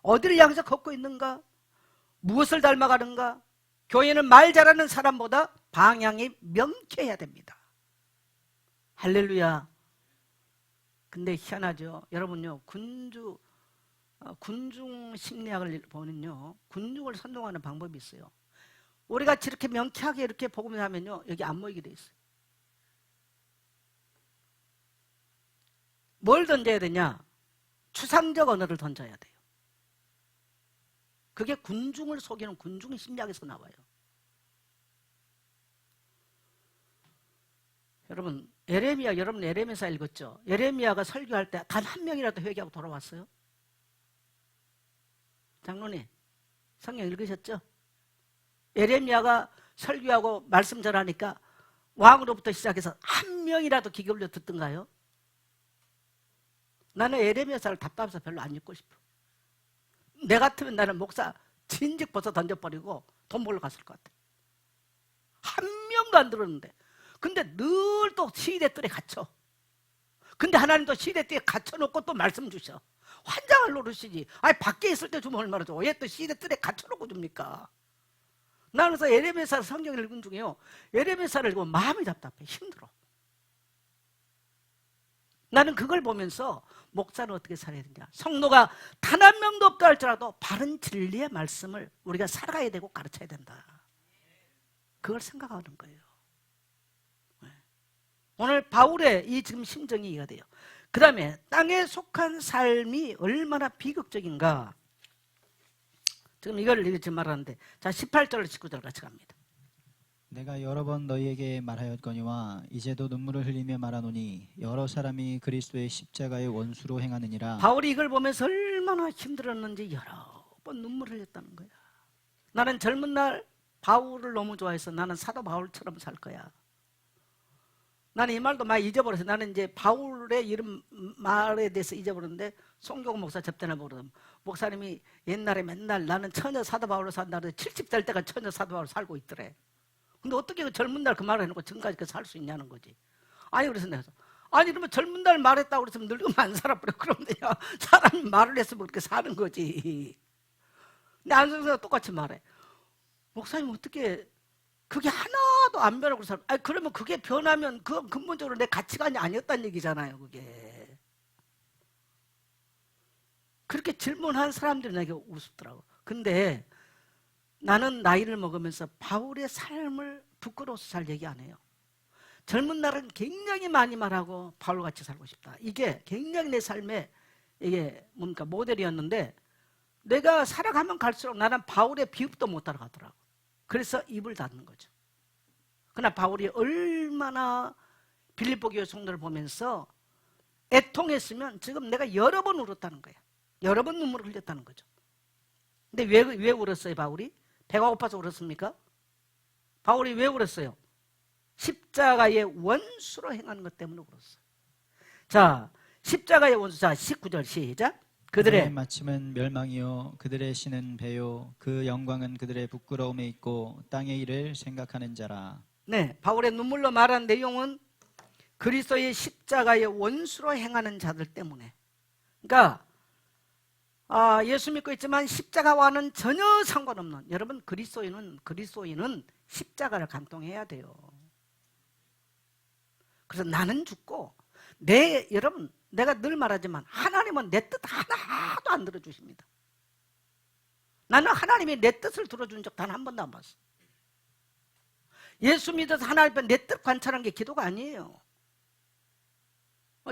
Speaker 1: 어디를 향해서 걷고 있는가, 무엇을 닮아가는가. 교회는 말 잘하는 사람보다 방향이 명쾌해야 됩니다. 할렐루야. 근데 희한하죠. 여러분요, 군중 심리학을 보면요, 군중을 선동하는 방법이 있어요. 우리가 저렇게 명쾌하게 이렇게 복음을 하면요, 여기 안 모이게 돼 있어요. 뭘 던져야 되냐? 추상적 언어를 던져야 돼요. 그게 군중을 속이는 군중 심리학에서 나와요. 여러분, 여러분 에레미야 읽었죠? 에레미야가 설교할 때 단 한 명이라도 회개하고 돌아왔어요? 장로님, 성경 읽으셨죠? 에레미야가 설교하고 말씀 전하니까 왕으로부터 시작해서 한 명이라도 귀 기울여 듣던가요? 나는 에레미야서를 답답해서 별로 안 읽고 싶어. 내 같으면 나는 목사 진즉 벗어 던져버리고 돈 벌러 갔을 것 같아. 한 명도 안 들었는데. 근데 늘 또 시대 뜰에 갇혀. 근데 하나님도 시대 뜰에 갇혀놓고 또 말씀 주셔. 환장을 노릇이지. 아니 밖에 있을 때 주면 얼마나 좋아. 왜 또 시대 뜰에 갇혀놓고 줍니까? 나는 그래서 에레미야서 성경을 읽은 중에요, 에레미야서를 읽으면 마음이 답답해. 힘들어. 나는 그걸 보면서 목사는 어떻게 살아야 되냐, 성도가 단 한 명도 없다 할지라도 바른 진리의 말씀을 우리가 살아가야 되고 가르쳐야 된다. 그걸 생각하는 거예요. 오늘 바울의 이 지금 심정이 이해가 돼요. 그 다음에 땅에 속한 삶이 얼마나 비극적인가, 지금 이걸 지금 말하는데, 자 18절 19절 같이 갑니다.
Speaker 2: 내가 여러 번 너희에게 말하였거니와 이제도 눈물을 흘리며 말하노니 여러 사람이 그리스도의 십자가의 원수로 행하느니라.
Speaker 1: 바울이 이걸 보면서 얼마나 힘들었는지 여러 번 눈물을 흘렸다는 거야. 나는 젊은 날 바울을 너무 좋아해서 나는 사도 바울처럼 살 거야. 나는 이 말도 많이 잊어버렸어요. 나는 이제 바울의 이름 말에 대해서 잊어버렸는데, 송교구 목사 접대나 보거든. 목사님이 옛날에 맨날 나는 처녀 사도 바울로 산다 그래서 70살 때가 처녀 사도 바울로 살고 있더래. 근데 어떻게 그 젊은 날 그 말을 해놓고 지금까지 살 수 있냐는 거지. 아니 그래서 내가, 아니 그러면 젊은 날 말했다고 그래서 늙으면 안 살아버려. 그러면 야, 사람이 말을 했으면 그렇게 사는 거지. 근데 안성사가 똑같이 말해. 목사님 어떻게 그게 하나도 안 변하고 살아? 아니 그러면 그게 변하면 그건 근본적으로 내 가치관이 아니었다는 얘기잖아요. 그게. 그렇게 질문한 사람들이 내게 우습더라고. 근데 나는 나이를 먹으면서 바울의 삶을 부끄러워서 잘 얘기 안 해요. 젊은 날은 굉장히 많이 말하고 바울같이 살고 싶다. 이게 굉장히 내 삶에 이게 뭔가 모델이었는데, 내가 살아가면 갈수록 나는 바울의 비읍도 못 따라가더라고. 그래서 입을 닫는 거죠. 그러나 바울이 얼마나 빌립보 교회 성도를 보면서 애통했으면 지금 내가 여러 번 울었다는 거야. 여러 번 눈물을 흘렸다는 거죠. 근데 왜 울었어요 바울이? 배가 고파서 울었습니까? 바울이 왜 울었어요? 십자가의 원수로 행하는 것 때문에 울었어요. 자, 십자가의 원수. 자 19절 시작. 그들의
Speaker 2: 마침은 멸망이요 그들의 신은 배요 그 영광은 그들의 부끄러움에 있고 땅의 일을 생각하는 자라.
Speaker 1: 네, 바울의 눈물로 말한 내용은 그리스도의 십자가의 원수로 행하는 자들 때문에. 그러니까 예수 믿고 있지만 십자가와는 전혀 상관없는, 여러분 그리스도인은 십자가를 간통해야 돼요. 그래서 나는 죽고, 여러분 내가 늘 말하지만 하나님은 내 뜻 하나도 안 들어주십니다. 나는 하나님이 내 뜻을 들어준 적 단 한 번도 안 봤어. 예수 믿어서 하나님 앞에 내 뜻 관찰한 게 기도가 아니에요.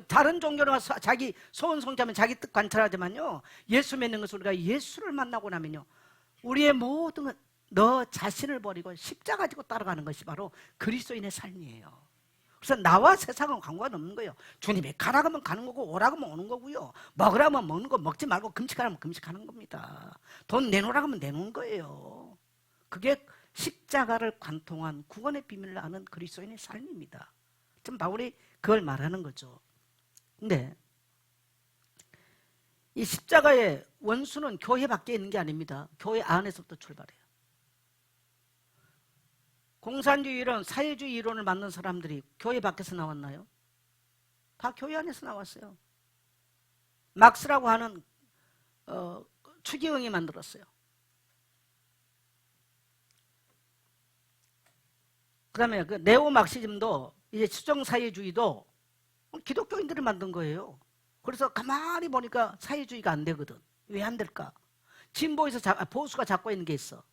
Speaker 1: 다른 종교는 자기 소원 성취하면 자기 뜻 관찰하지만요, 예수 믿는 것은 우리가 예수를 만나고 나면요, 우리의 모든 것, 너 자신을 버리고 십자가 지고 따라가는 것이 바로 그리스도인의 삶이에요. 그래서 나와 세상은 관계없는 거예요. 주님이 가라 하면 가는 거고, 오라 하면 오는 거고요, 먹으라면 먹는 거, 먹지 말고 금식하라면 금식하는 겁니다. 돈 내놓으라 하면 내놓은 거예요. 그게 십자가를 관통한 구원의 비밀을 아는 그리스도인의 삶입니다. 지금 바울이 그걸 말하는 거죠. 근데 이 십자가의 원수는 교회 밖에 있는 게 아닙니다. 교회 안에서부터 출발해요. 공산주의 이론, 사회주의 이론을 만든 사람들이 교회 밖에서 나왔나요? 다 교회 안에서 나왔어요. 막스라고 하는 추기경이 만들었어요. 그 다음에 그 네오막시즘도, 이제 수정사회주의도 기독교인들이 만든 거예요. 그래서 가만히 보니까 사회주의가 안 되거든. 왜 안 될까? 진보에서 보수가 잡고 있는 게 있어.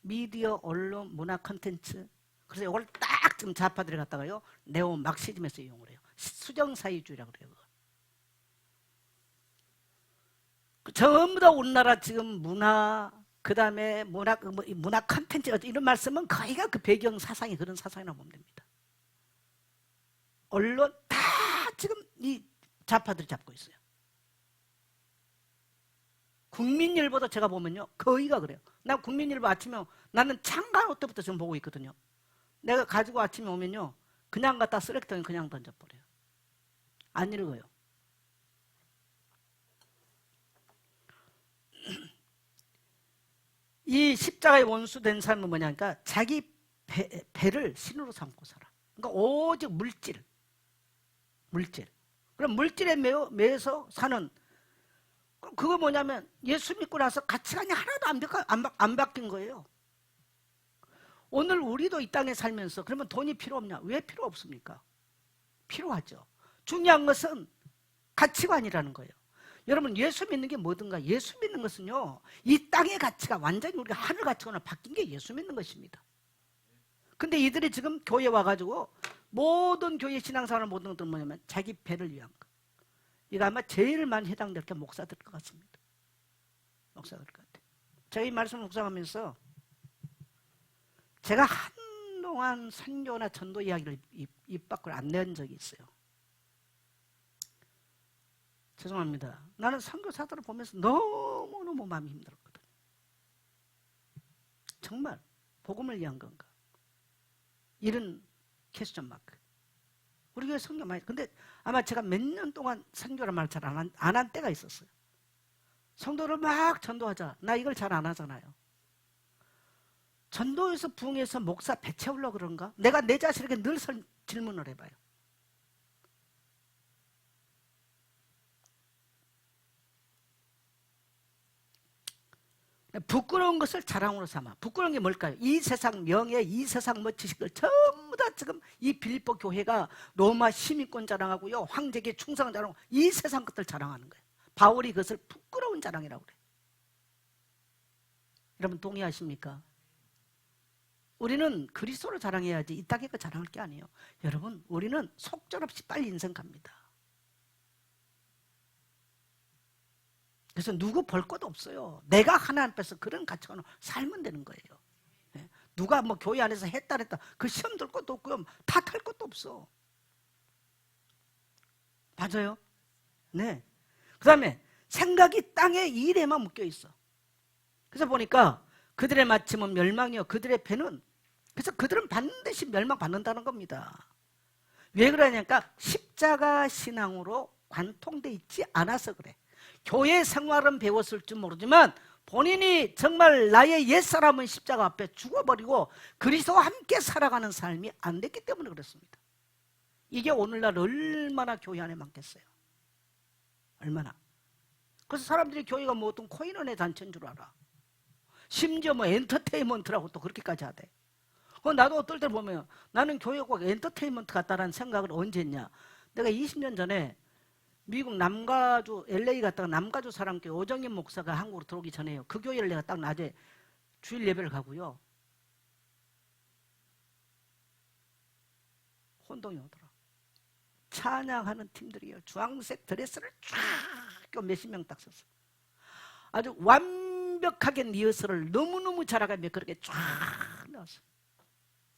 Speaker 1: 미디어, 언론, 문화 콘텐츠. 그래서 이걸 딱 지금 좌파들이 갖다가요, 네오막시즘에서 이용을 해요. 수정사회주의라고 그래요. 전부 다 우리나라 지금 문화, 그 다음에 문화 콘텐츠, 이런 말씀은 거의가 그 배경 사상이 그런 사상이라고 보면 됩니다. 언론 다 지금 이 좌파들이 잡고 있어요. 국민일보도 제가 보면요, 거의가 그래요. 나 국민일보 아침에, 나는 창간 올 때부터 지금 보고 있거든요. 내가 가지고 아침에 오면요, 그냥 갖다 쓰레기통에 그냥 던져버려요. 안 읽어요. 이 십자가의 원수된 삶은 뭐냐니까, 자기 배를 신으로 삼고 살아. 그러니까 오직 물질. 그럼 물질에 매여서 사는, 그거 뭐냐면 예수 믿고 나서 가치관이 하나도 안 바뀐 거예요. 오늘 우리도 이 땅에 살면서 그러면 돈이 필요 없냐? 왜 필요 없습니까? 필요하죠. 중요한 것은 가치관이라는 거예요. 여러분, 예수 믿는 게 뭐든가, 예수 믿는 것은요, 이 땅의 가치가 완전히 우리가 하늘 가치관으로 바뀐 게 예수 믿는 것입니다. 근데 이들이 지금 교회 와가지고 모든 교회 신앙생활 모든 것들은 뭐냐면 자기 배를 위한 거. 이거 아마 제일 많이 해당될 게 목사들 것 같습니다. 목사들 것 같아요. 제가 이 말씀을 묵상하면서 제가 한동안 선교나 전도 이야기를 입 밖으로 안 낸 적이 있어요. 죄송합니다. 나는 선교사들을 보면서 너무너무 마음이 힘들었거든요. 정말 복음을 위한 건가? 이런 퀘스천 마크. 우리 교회 선교 많이, 근데 아마 제가 몇 년 동안 선교란 말을 잘 안 한 때가 있었어요. 성도를 막 전도하자. 나 이걸 잘 안 하잖아요. 전도에서 부흥해서 목사 배 채우려고 그런가? 내가 내 자신에게 늘 질문을 해봐요. 부끄러운 것을 자랑으로 삼아. 부끄러운 게 뭘까요? 이 세상 명예, 이 세상 지식을 전부 다 지금 이 빌립보 교회가 로마 시민권 자랑하고요, 황제에게 충성을 자랑하고, 이 세상 것들 자랑하는 거예요. 바울이 그것을 부끄러운 자랑이라고 그래요. 여러분 동의하십니까? 우리는 그리스도를 자랑해야지 이 땅에 거 자랑할 게 아니에요. 여러분, 우리는 속절없이 빨리 인생 갑니다. 그래서 누구 볼 것도 없어요. 내가 하나님 앞에서 그런 가치관으로 살면 되는 거예요. 네? 누가 뭐 교회 안에서 했다 그 시험 들 것도 없고요, 탓할 것도 없어. 맞아요? 네. 그 다음에 생각이 땅의 일에만 묶여 있어. 그래서 보니까 그들의 마침은 멸망이요, 그들의 배는, 그래서 그들은 반드시 멸망받는다는 겁니다. 왜 그러냐니까 십자가 신앙으로 관통돼 있지 않아서 그래. 교회 생활은 배웠을 줄 모르지만 본인이 정말 나의 옛사람은 십자가 앞에 죽어버리고 그리스도와 함께 살아가는 삶이 안 됐기 때문에 그렇습니다. 이게 오늘날 얼마나 교회 안에 많겠어요. 얼마나. 그래서 사람들이 교회가 뭐 어떤 코인원의 단체인 줄 알아. 심지어 뭐 엔터테인먼트라고 또 그렇게까지 하대. 나도 어떨 때 보면 나는 교회가 꼭 엔터테인먼트 같다라는 생각을 언제 했냐. 내가 20년 전에 미국 남가주 LA 갔다가 남가주 사람교회 오정인 목사가 한국으로 들어오기 전에요. 그 교회를 내가 딱 낮에 주일 예배를 가고요. 혼동이 오더라. 찬양하는 팀들이요. 주황색 드레스를 쫙 몇십 명 딱 썼어. 아주 완벽하게 리허설을 너무너무 잘하게 그렇게 쫙 나왔어.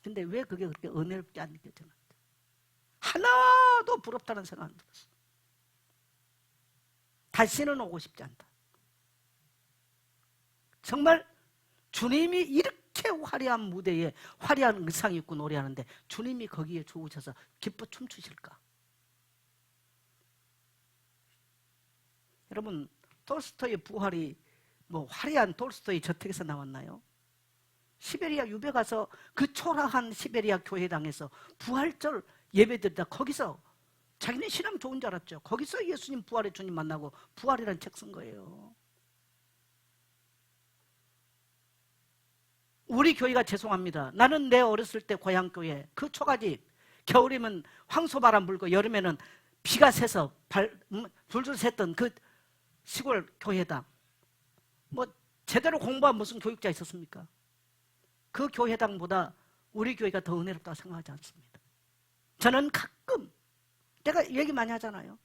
Speaker 1: 근데 왜 그게 그렇게 은혜롭지 않게 느껴지나? 하나도 부럽다는 생각 안 들었어. 다시는 오고 싶지 않다. 정말 주님이 이렇게 화려한 무대에 화려한 의상 입고 노래하는데 주님이 거기에 좋으셔서 기뻐 춤추실까? 여러분, 톨스토이의 부활이 뭐 화려한 톨스토이 저택에서 나왔나요? 시베리아 유배 가서 그 초라한 시베리아 교회당에서 부활절 예배드리다 거기서 자기는 신앙 좋은 줄 알았죠. 거기서 예수님 부활의 주님 만나고 부활이라는 책 쓴 거예요. 우리 교회가 죄송합니다. 나는 내 어렸을 때 고향교회 그 초가집 겨울이면 황소바람 불고 여름에는 비가 새서 줄줄 샜던 그 시골 교회당 뭐 제대로 공부한 무슨 교육자 있었습니까? 그 교회당보다 우리 교회가 더 은혜롭다고 생각하지 않습니다. 저는 가끔 내가 얘기 많이 하잖아요.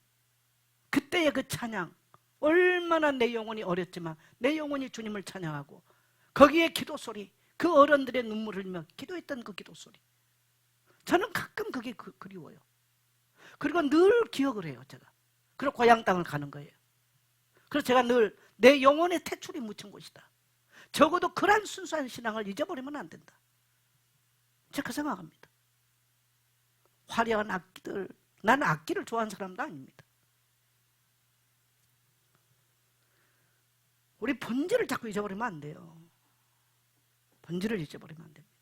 Speaker 1: 그때의 그 찬양 얼마나 내 영혼이 어렸지만 내 영혼이 주님을 찬양하고 거기에 기도 소리 그 어른들의 눈물을 흘리며 기도했던 그 기도 소리 저는 가끔 그게 그리워요. 그리고 늘 기억을 해요. 제가 그리고 고향 땅을 가는 거예요. 그래서 제가 늘 내 영혼의 태출이 묻힌 곳이다. 적어도 그런 순수한 신앙을 잊어버리면 안 된다. 제가 그 생각합니다. 화려한 악기들 나는 악기를 좋아하는 사람도 아닙니다. 우리 본질을 자꾸 잊어버리면 안 돼요. 본질을 잊어버리면 안 됩니다.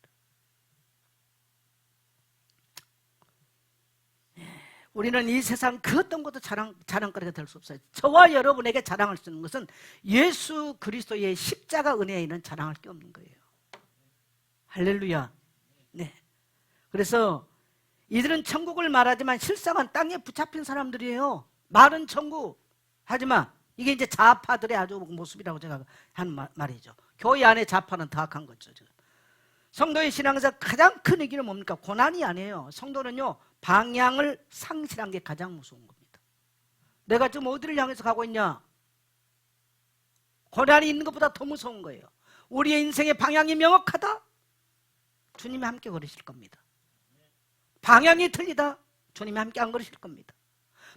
Speaker 1: 우리는 이 세상 그 어떤 것도 자랑거리가 될 수 없어요. 저와 여러분에게 자랑할 수 있는 것은 예수 그리스도의 십자가 은혜에 있는 자랑할 게 없는 거예요. 할렐루야. 네. 그래서 이들은 천국을 말하지만 실상은 땅에 붙잡힌 사람들이에요. 말은 천국 하지만 이게 이제 좌파들의 아주 모습이라고 제가 한 말이죠. 교회 안에 좌파는 더 악한 거죠. 지금. 성도의 신앙에서 가장 큰 위기는 뭡니까? 고난이 아니에요. 성도는요 방향을 상실한 게 가장 무서운 겁니다. 내가 지금 어디를 향해서 가고 있냐? 고난이 있는 것보다 더 무서운 거예요. 우리의 인생의 방향이 명확하다? 주님이 함께 걸으실 겁니다. 방향이 틀리다? 주님이 함께 안 걸으실 겁니다.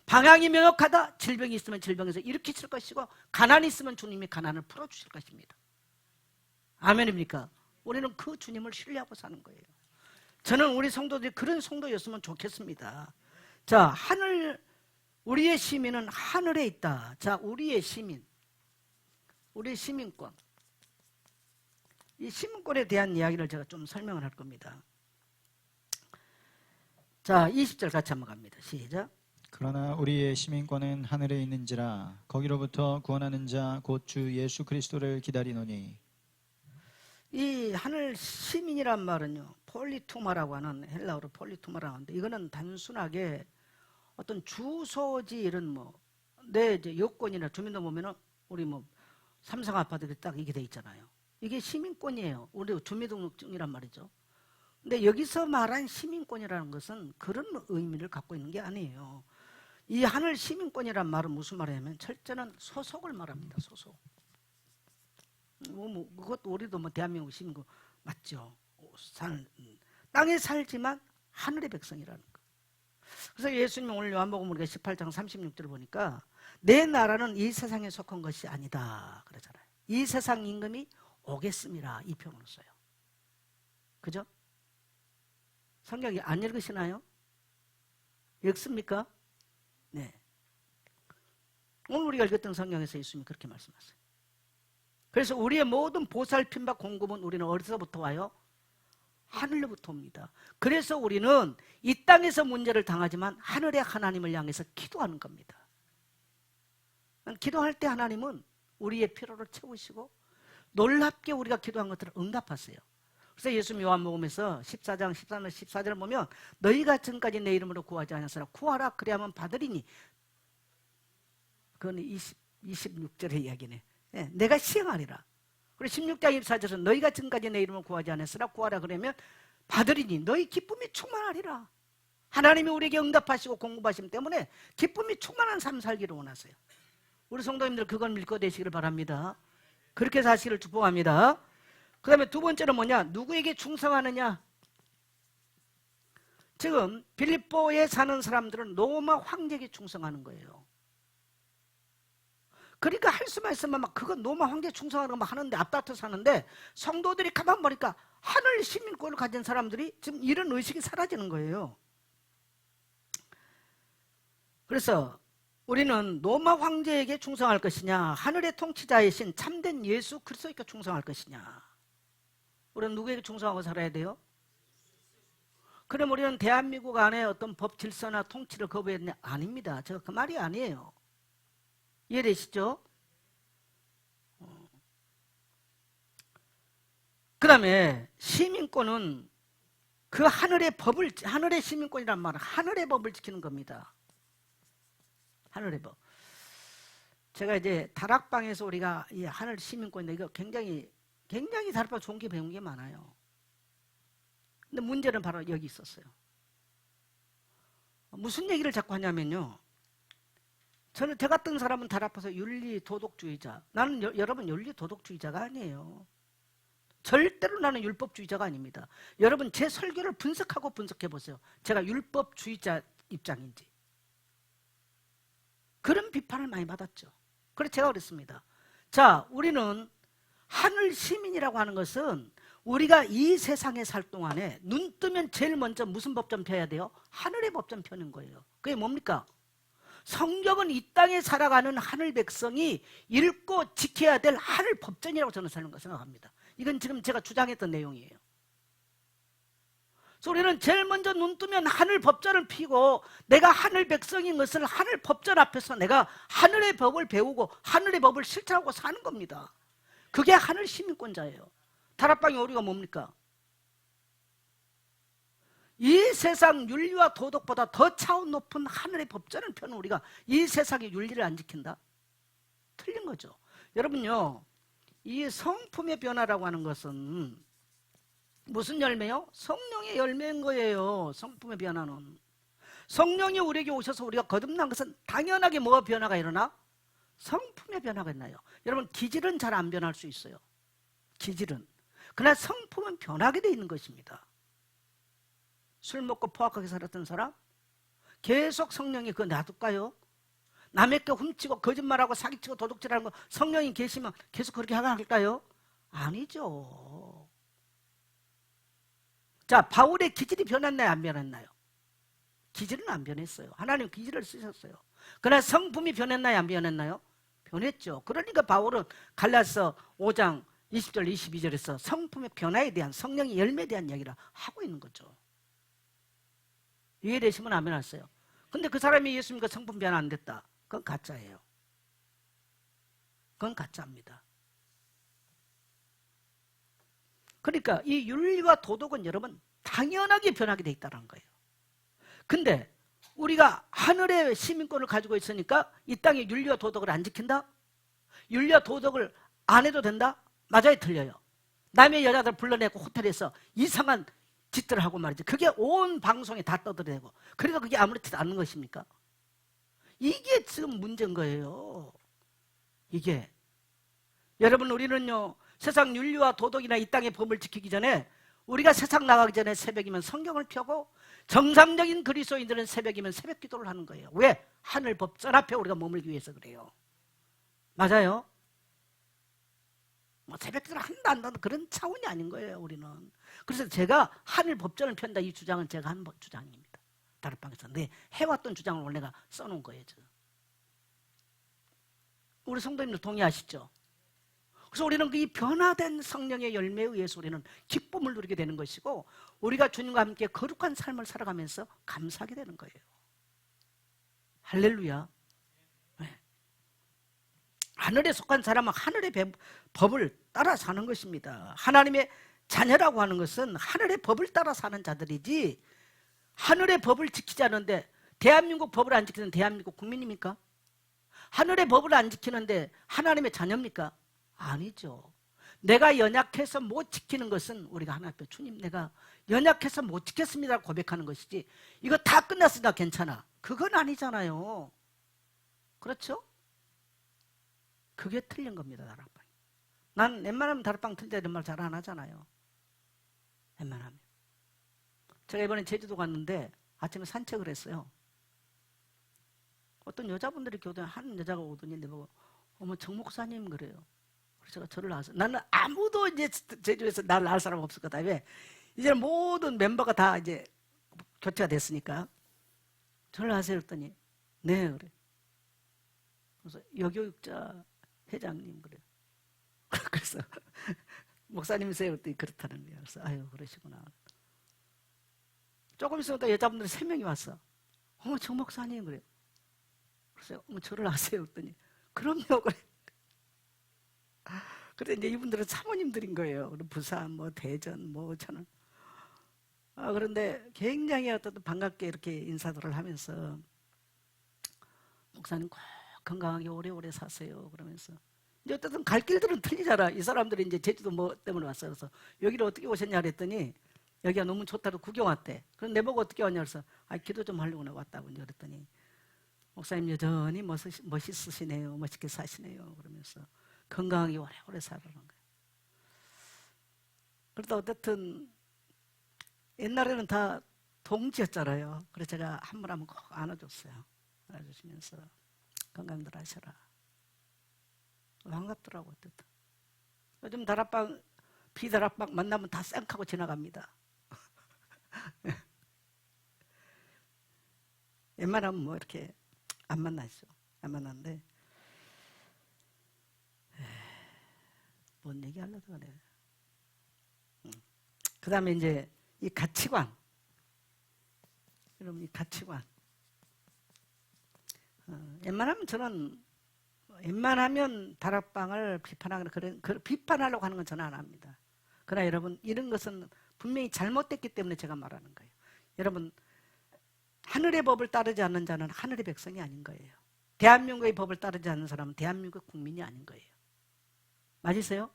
Speaker 1: 방향이 명확하다? 질병이 있으면 질병에서 일으키실 것이고 가난이 있으면 주님이 가난을 풀어주실 것입니다. 아멘입니까? 우리는 그 주님을 신뢰하고 사는 거예요. 저는 우리 성도들이 그런 성도였으면 좋겠습니다. 자, 우리의 시민은 하늘에 있다. 자, 우리의 시민, 우리의 시민권. 이 시민권에 대한 이야기를 제가 좀 설명을 할 겁니다. 자, 20절 같이 한번 갑니다. 시작.
Speaker 2: 그러나 우리의 시민권은 하늘에 있는지라 거기로부터 구원하는 자 곧 주 예수 그리스도를 기다리노니. 이
Speaker 1: 하늘 시민이란 말은요 폴리투마라고 하는 헬라어로 폴리투마라고 하는데 이거는 단순하게 어떤 주소지 이런 내 이제 여권이나 주민등록 보면은 우리 삼성 아파트에 딱 이게 돼 있잖아요. 이게 시민권이에요. 우리 주민등록증이란 말이죠. 근데 여기서 말한 시민권이라는 것은 그런 의미를 갖고 있는 게 아니에요. 이 하늘 시민권이란 말은 무슨 말이냐면 철저는 소속을 말합니다. 소속. 그것도 우리도 대한민국 시민권 맞죠. 땅에 살지만 하늘의 백성이라는 거. 그래서 예수님 오늘 요한복음 우리가 18장 36절을 보니까 내 나라는 이 세상에 속한 것이 아니다 그러잖아요. 이 세상 임금이 오겠음이라 이 표현을 써요. 그죠? 성경이 안 읽으시나요? 읽습니까? 네. 오늘 우리가 읽었던 성경에서 예수님이 그렇게 말씀하세요. 그래서 우리의 모든 보살핌과 공급은 우리는 어디서부터 와요? 하늘로부터 옵니다. 그래서 우리는 이 땅에서 문제를 당하지만 하늘의 하나님을 향해서 기도하는 겁니다. 기도할 때 하나님은 우리의 필요를 채우시고 놀랍게 우리가 기도한 것들을 응답하세요. 그래서 예수님 요한복음에서 14장 13절 14절을 보면 너희가 지금까지 내 이름으로 구하지 않았으나 구하라 그리하면 받으리니, 그건 26절의 이야기네. 예, 내가 시행하리라. 그리고 16장 24절은 너희가 지금까지 내 이름으로 구하지 않았으나 구하라 그러면 받으리니 너희 기쁨이 충만하리라. 하나님이 우리에게 응답하시고 공급하심 때문에 기쁨이 충만한 삶 살기를 원하세요. 우리 성도님들 그걸 믿고 되시기를 바랍니다. 그렇게 사시기를 축복합니다. 그 다음에 두 번째는 뭐냐? 누구에게 충성하느냐? 지금 빌립보에 사는 사람들은 로마 황제에게 충성하는 거예요. 그러니까 할 수만 있으면 막 그건 로마 황제에 충성하는 거 막 하는데 앞다퉈 사는데, 성도들이 가만 보니까 하늘 시민권을 가진 사람들이 지금 이런 의식이 사라지는 거예요. 그래서 우리는 로마 황제에게 충성할 것이냐, 하늘의 통치자이신 참된 예수 그리스도에게 충성할 것이냐. 우리는 누구에게 충성하고 살아야 돼요? 그럼 우리는 대한민국 안에 어떤 법 질서나 통치를 거부해야 되냐? 아닙니다. 제가 그 말이 아니에요. 이해되시죠? 그 다음에 시민권은 그 하늘의 법을, 하늘의 시민권이란 말은 하늘의 법을 지키는 겁니다. 하늘의 법. 제가 이제 다락방에서 우리가 이 하늘 시민권인데 이거 굉장히 다락방 좋은 게 배운 게 많아요. 근데 문제는 바로 여기 있었어요. 무슨 얘기를 자꾸 하냐면요. 저 같은 사람은 다락방에서 윤리 도덕주의자. 나는 여러분 윤리 도덕주의자가 아니에요. 절대로 나는 율법주의자가 아닙니다. 여러분 제 설교를 분석하고 분석해 보세요. 제가 율법주의자 입장인지. 그런 비판을 많이 받았죠. 그래서 제가 그랬습니다. 자, 우리는 하늘 시민이라고 하는 것은 우리가 이 세상에 살 동안에 눈 뜨면 제일 먼저 무슨 법전 펴야 돼요? 하늘의 법전 펴는 거예요. 그게 뭡니까? 성경은 이 땅에 살아가는 하늘 백성이 읽고 지켜야 될 하늘 법전이라고 저는 생각합니다. 이건 지금 제가 주장했던 내용이에요. 그래서 우리는 제일 먼저 눈 뜨면 하늘 법전을 피고 내가 하늘 백성인 것을 하늘 법전 앞에서 내가 하늘의 법을 배우고 하늘의 법을 실천하고 사는 겁니다. 그게 하늘 시민권자예요. 다락방의 오류가 뭡니까? 이 세상 윤리와 도덕보다 더 차원 높은 하늘의 법전을 펴는 우리가 이 세상의 윤리를 안 지킨다? 틀린 거죠. 여러분요, 이 성품의 변화라고 하는 것은 무슨 열매요? 성령의 열매인 거예요. 성품의 변화는. 성령이 우리에게 오셔서 우리가 거듭난 것은 당연하게 뭐가 변화가 일어나? 성품의 변화가 있나요? 여러분 기질은 잘 안 변할 수 있어요. 기질은. 그러나 성품은 변하게 돼 있는 것입니다. 술 먹고 포악하게 살았던 사람 계속 성령이 그거 놔둘까요? 남의 거 훔치고 거짓말하고 사기치고 도둑질하는 거 성령이 계시면 계속 그렇게 할까요? 아니죠. 자, 바울의 기질이 변했나요? 안 변했나요? 기질은 안 변했어요. 하나님 기질을 쓰셨어요. 그러나 성품이 변했나요? 안 변했나요? 변했죠. 그러니까 바울은 갈라디아서 5장 20절 22절에서 성품의 변화에 대한 성령의 열매에 대한 이야기를 하고 있는 거죠. 이해되시면 아멘 하세요. 근데 그 사람이 예수 믿고 성품 변화 안 됐다. 그건 가짜예요. 그건 가짜입니다. 그러니까 이 윤리와 도덕은 여러분 당연하게 변하게 돼 있다는 거예요. 근데 우리가 하늘의 시민권을 가지고 있으니까 이 땅의 윤리와 도덕을 안 지킨다? 윤리와 도덕을 안 해도 된다? 맞아요, 틀려요. 남의 여자들 불러내고 호텔에서 이상한 짓들을 하고 말이죠. 그게 온 방송에 다 떠들어대고. 그래도 그게 아무렇지도 않은 것입니까? 이게 지금 문제인 거예요. 이게. 여러분 우리는요, 세상 윤리와 도덕이나 이 땅의 법을 지키기 전에 우리가 세상 나가기 전에 새벽이면 성경을 펴고 정상적인 그리스도인들은 새벽이면 새벽 기도를 하는 거예요. 왜? 하늘 법전 앞에 우리가 머물기 위해서 그래요. 맞아요? 뭐 새벽 기도를 한다 안 한다 그런 차원이 아닌 거예요. 우리는. 그래서 제가 하늘 법전을 편다 이 주장은 제가 한 주장입니다. 다락방에서 내 해왔던 주장을 오늘 내가 써놓은 거예요. 지금. 우리 성도님들 동의하시죠? 그래서 우리는 이 변화된 성령의 열매에 의해서 우리는 기쁨을 누리게 되는 것이고 우리가 주님과 함께 거룩한 삶을 살아가면서 감사하게 되는 거예요. 할렐루야. 네. 하늘에 속한 사람은 하늘의 법을 따라 사는 것입니다. 하나님의 자녀라고 하는 것은 하늘의 법을 따라 사는 자들이지, 하늘의 법을 지키지 않는데 대한민국 법을 안 지키는 대한민국 국민입니까? 하늘의 법을 안 지키는데 하나님의 자녀입니까? 아니죠. 내가 연약해서 못 지키는 것은 우리가 하나님 앞에 주님 내가 연약해서 못 지켰습니다 고백하는 것이지, 이거 다 끝났으니까 괜찮아, 그건 아니잖아요. 그렇죠? 그게 틀린 겁니다. 다락방. 난 웬만하면 다락방 틀자 이런 말 잘 안 하잖아요. 웬만하면. 제가 이번에 제주도 갔는데 아침에 산책을 했어요. 어떤 여자분들이 교도에 한 여자가 오더니 내보고 어머 정 목사님 그래요. 그래서 제가 절을 나와서, 나는 아무도 이제 제주에서 나를 알 사람 없을 거다. 왜? 이제 모든 멤버가 다 이제 교체가 됐으니까. 절을 하세요 했더니 네 그래. 그래서 여교육자 회장님 그래요. 그래서 목사님이세요 그랬더니 그렇다는 거예요. 그래서 아유 그러시구나. 조금 있으니까 여자분들이 3명이 왔어. 어머 정 목사님 그래요. 그래서 어머 절을 하세요 했더니 그럼요 그래. 그런데 이제 이분들은 사모님들인 거예요. 부산 뭐 대전 뭐 저는. 그런데 굉장히 어떤 반갑게 이렇게 인사들을 하면서 목사님 꼭 건강하게 오래오래 사세요 그러면서, 이제 어쨌든 갈 길들은 틀리잖아. 이 사람들이 이제 제주도 뭐 때문에 왔어. 그래서 여기를 어떻게 오셨냐 그랬더니 여기가 너무 좋다고 구경 왔대. 그럼 내보고 어떻게 왔냐 그래서 기도 좀 하려고 왔다고 이제 그랬더니 목사님 여전히 멋있으시네요. 멋있게 사시네요. 그러면서 건강하게 오래오래 살아라는 거예요. 그러다 어쨌든 옛날에는 다 동지였잖아요. 그래서 제가 한 번 하면 꼭 안아줬어요. 안아주시면서 건강들 하셔라. 반갑더라고. 어쨌든 요즘 다락방 비다락방 만나면 다 쌩하고 지나갑니다. 웬만하면 뭐 이렇게 안 만나죠. 안 만나는데 뭔 얘기 하려고 그래. 그 다음에 이제 이 가치관. 여러분 이 가치관. 웬만하면 저는 웬만하면 다락방을 비판하거나 비판하려고 하는 건 저는 안 합니다. 그러나 여러분 이런 것은 분명히 잘못됐기 때문에 제가 말하는 거예요. 여러분 하늘의 법을 따르지 않는 자는 하늘의 백성이 아닌 거예요. 대한민국의 법을 따르지 않는 사람은 대한민국 국민이 아닌 거예요. 맞으세요?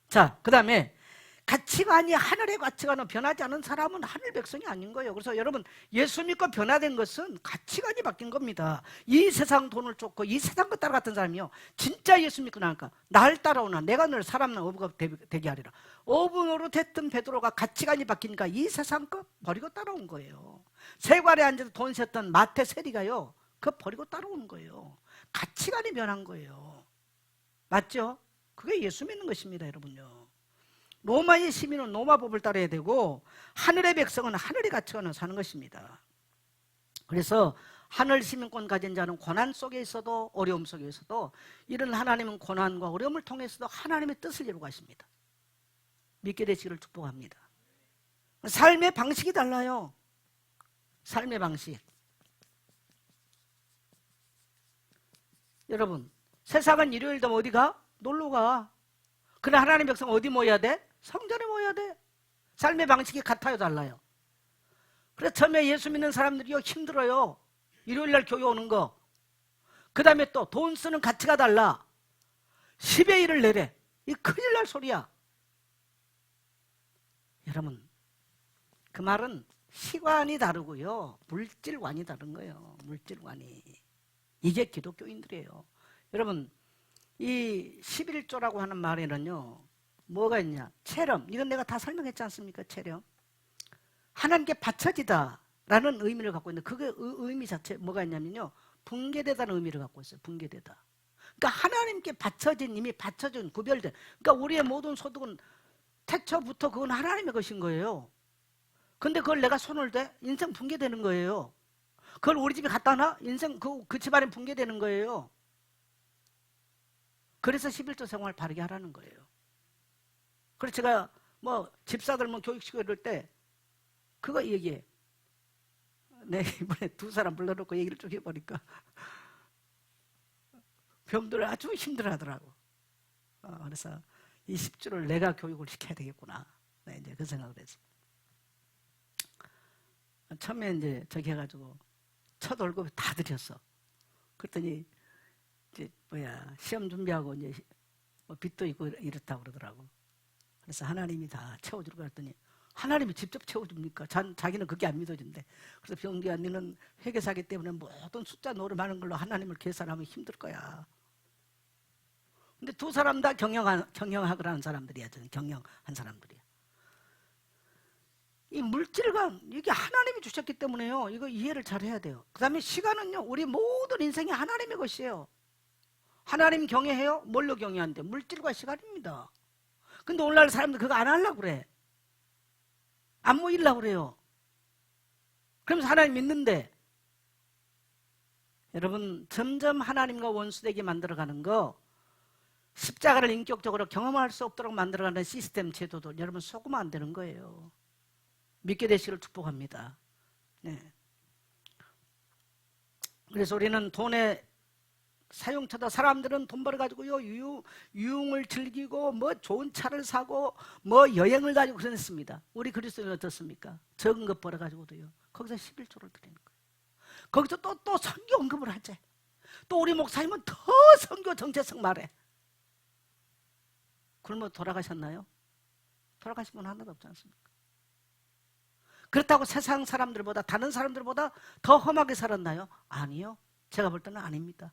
Speaker 1: 자, 그 다음에 가치관이 하늘의 가치관은 변하지 않은 사람은 하늘 백성이 아닌 거예요. 그래서 여러분 예수 믿고 변화된 것은 가치관이 바뀐 겁니다. 이 세상 돈을 쫓고 이 세상 것 따라갔던 사람이요, 진짜 예수 믿고 나니까 날 따라오나 내가 늘 사람 어부가 되게 하리라. 어부로 됐던 베드로가 가치관이 바뀌니까 이 세상 것 버리고 따라온 거예요. 세관에 앉아서 돈 셌던 마태 세리가요, 그거 버리고 따라오는 거예요. 가치관이 변한 거예요. 맞죠? 그게 예수 믿는 것입니다. 여러분요, 로마의 시민은 로마법을 따라야 되고 하늘의 백성은 하늘의 가치관을 사는 것입니다. 그래서 하늘 시민권 가진 자는 고난 속에 있어도 어려움 속에 있어도 이런 하나님은 고난과 어려움을 통해서도 하나님의 뜻을 이루고 가십니다. 믿게 되시기를 축복합니다. 삶의 방식이 달라요. 삶의 방식. 여러분 세상은 일요일 되면 어디가? 놀러가. 그래 하나님 백성 어디 모여야 돼? 성전에 모여야 돼. 삶의 방식이 같아요 달라요? 그래서 처음에 예수 믿는 사람들이 힘들어요. 일요일날 교회 오는 거. 그 다음에 또 돈 쓰는 가치가 달라. 10의 1을 내래. 이 큰일 날 소리야. 여러분 그 말은 시관이 다르고요, 물질관이 다른 거예요. 물질관이. 이게 기독교인들이에요. 여러분 이 11조라고 하는 말에는요 뭐가 있냐? 체험. 이건 내가 다 설명했지 않습니까? 체험. 하나님께 바쳐지다 라는 의미를 갖고 있는데 그게 의미 자체 뭐가 있냐면요, 분개되다는 의미를 갖고 있어요. 분개되다. 그러니까 하나님께 바쳐진, 이미 바쳐진, 구별된, 그러니까 우리의 모든 소득은 태초부터 그건 하나님의 것인 거예요. 근데 그걸 내가 손을 대? 인생 붕괴되는 거예요. 그걸 우리 집에 갖다 놔? 인생 그 집안에 붕괴되는 거예요. 그래서 11조 생활 바르게 하라는 거예요. 그래서 제가 뭐 집사들 뭐 교육시키고 이럴 때 그거 얘기해. 네, 이번에 2 사람 불러놓고 얘기를 쭉 해보니까 병들을 아주 힘들어하더라고. 그래서 이 10주를 내가 교육을 시켜야 되겠구나. 네, 이제 그 생각을 했어. 처음에 이제 저기 해가지고 첫 월급 다 드렸어. 그랬더니 이제 시험 준비하고 이제 뭐 빚도 있고 이렇다고 그러더라고. 그래서 하나님이 다 채워주라고 했더니 하나님이 직접 채워줍니까? 자기는 그게 안 믿어진대. 그래서 병기야, 너는 회계사기 때문에 모든 숫자 노름하는 걸로 하나님을 계산하면 힘들 거야. 근데 두 사람 다 경영학을 하는 사람들이야. 저는 경영한 사람들이야. 이 물질과 이게 하나님이 주셨기 때문에요. 이거 이해를 잘 해야 돼요. 그 다음에 시간은요, 우리 모든 인생이 하나님의 것이에요. 하나님 경외해요? 뭘로 경외한대? 물질과 시간입니다. 근데 오늘날 사람들 그거 안 하려고 그래. 안 모이려고 그래요. 그러면서 하나님 믿는데, 여러분 점점 하나님과 원수되게 만들어가는 거, 십자가를 인격적으로 경험할 수 없도록 만들어가는 시스템 제도도 여러분 속으면 안 되는 거예요. 믿게 되시기를 축복합니다. 네. 그래서 우리는 돈의 사용처다. 사람들은 돈 벌어가지고요, 유흥을 즐기고 뭐 좋은 차를 사고 뭐 여행을 다니고 그랬습니다. 우리 그리스도인은 어떻습니까? 적은 것 벌어가지고도요, 거기서 11조를 드리는 거예요. 거기서 또 선교 언급을 하지. 또 우리 목사님은 더 선교 정체성 말해. 굶어 돌아가셨나요? 돌아가신 분 하나도 없지 않습니까? 그렇다고 세상 사람들보다, 다른 사람들보다 더 험하게 살았나요? 아니요. 제가 볼 때는 아닙니다.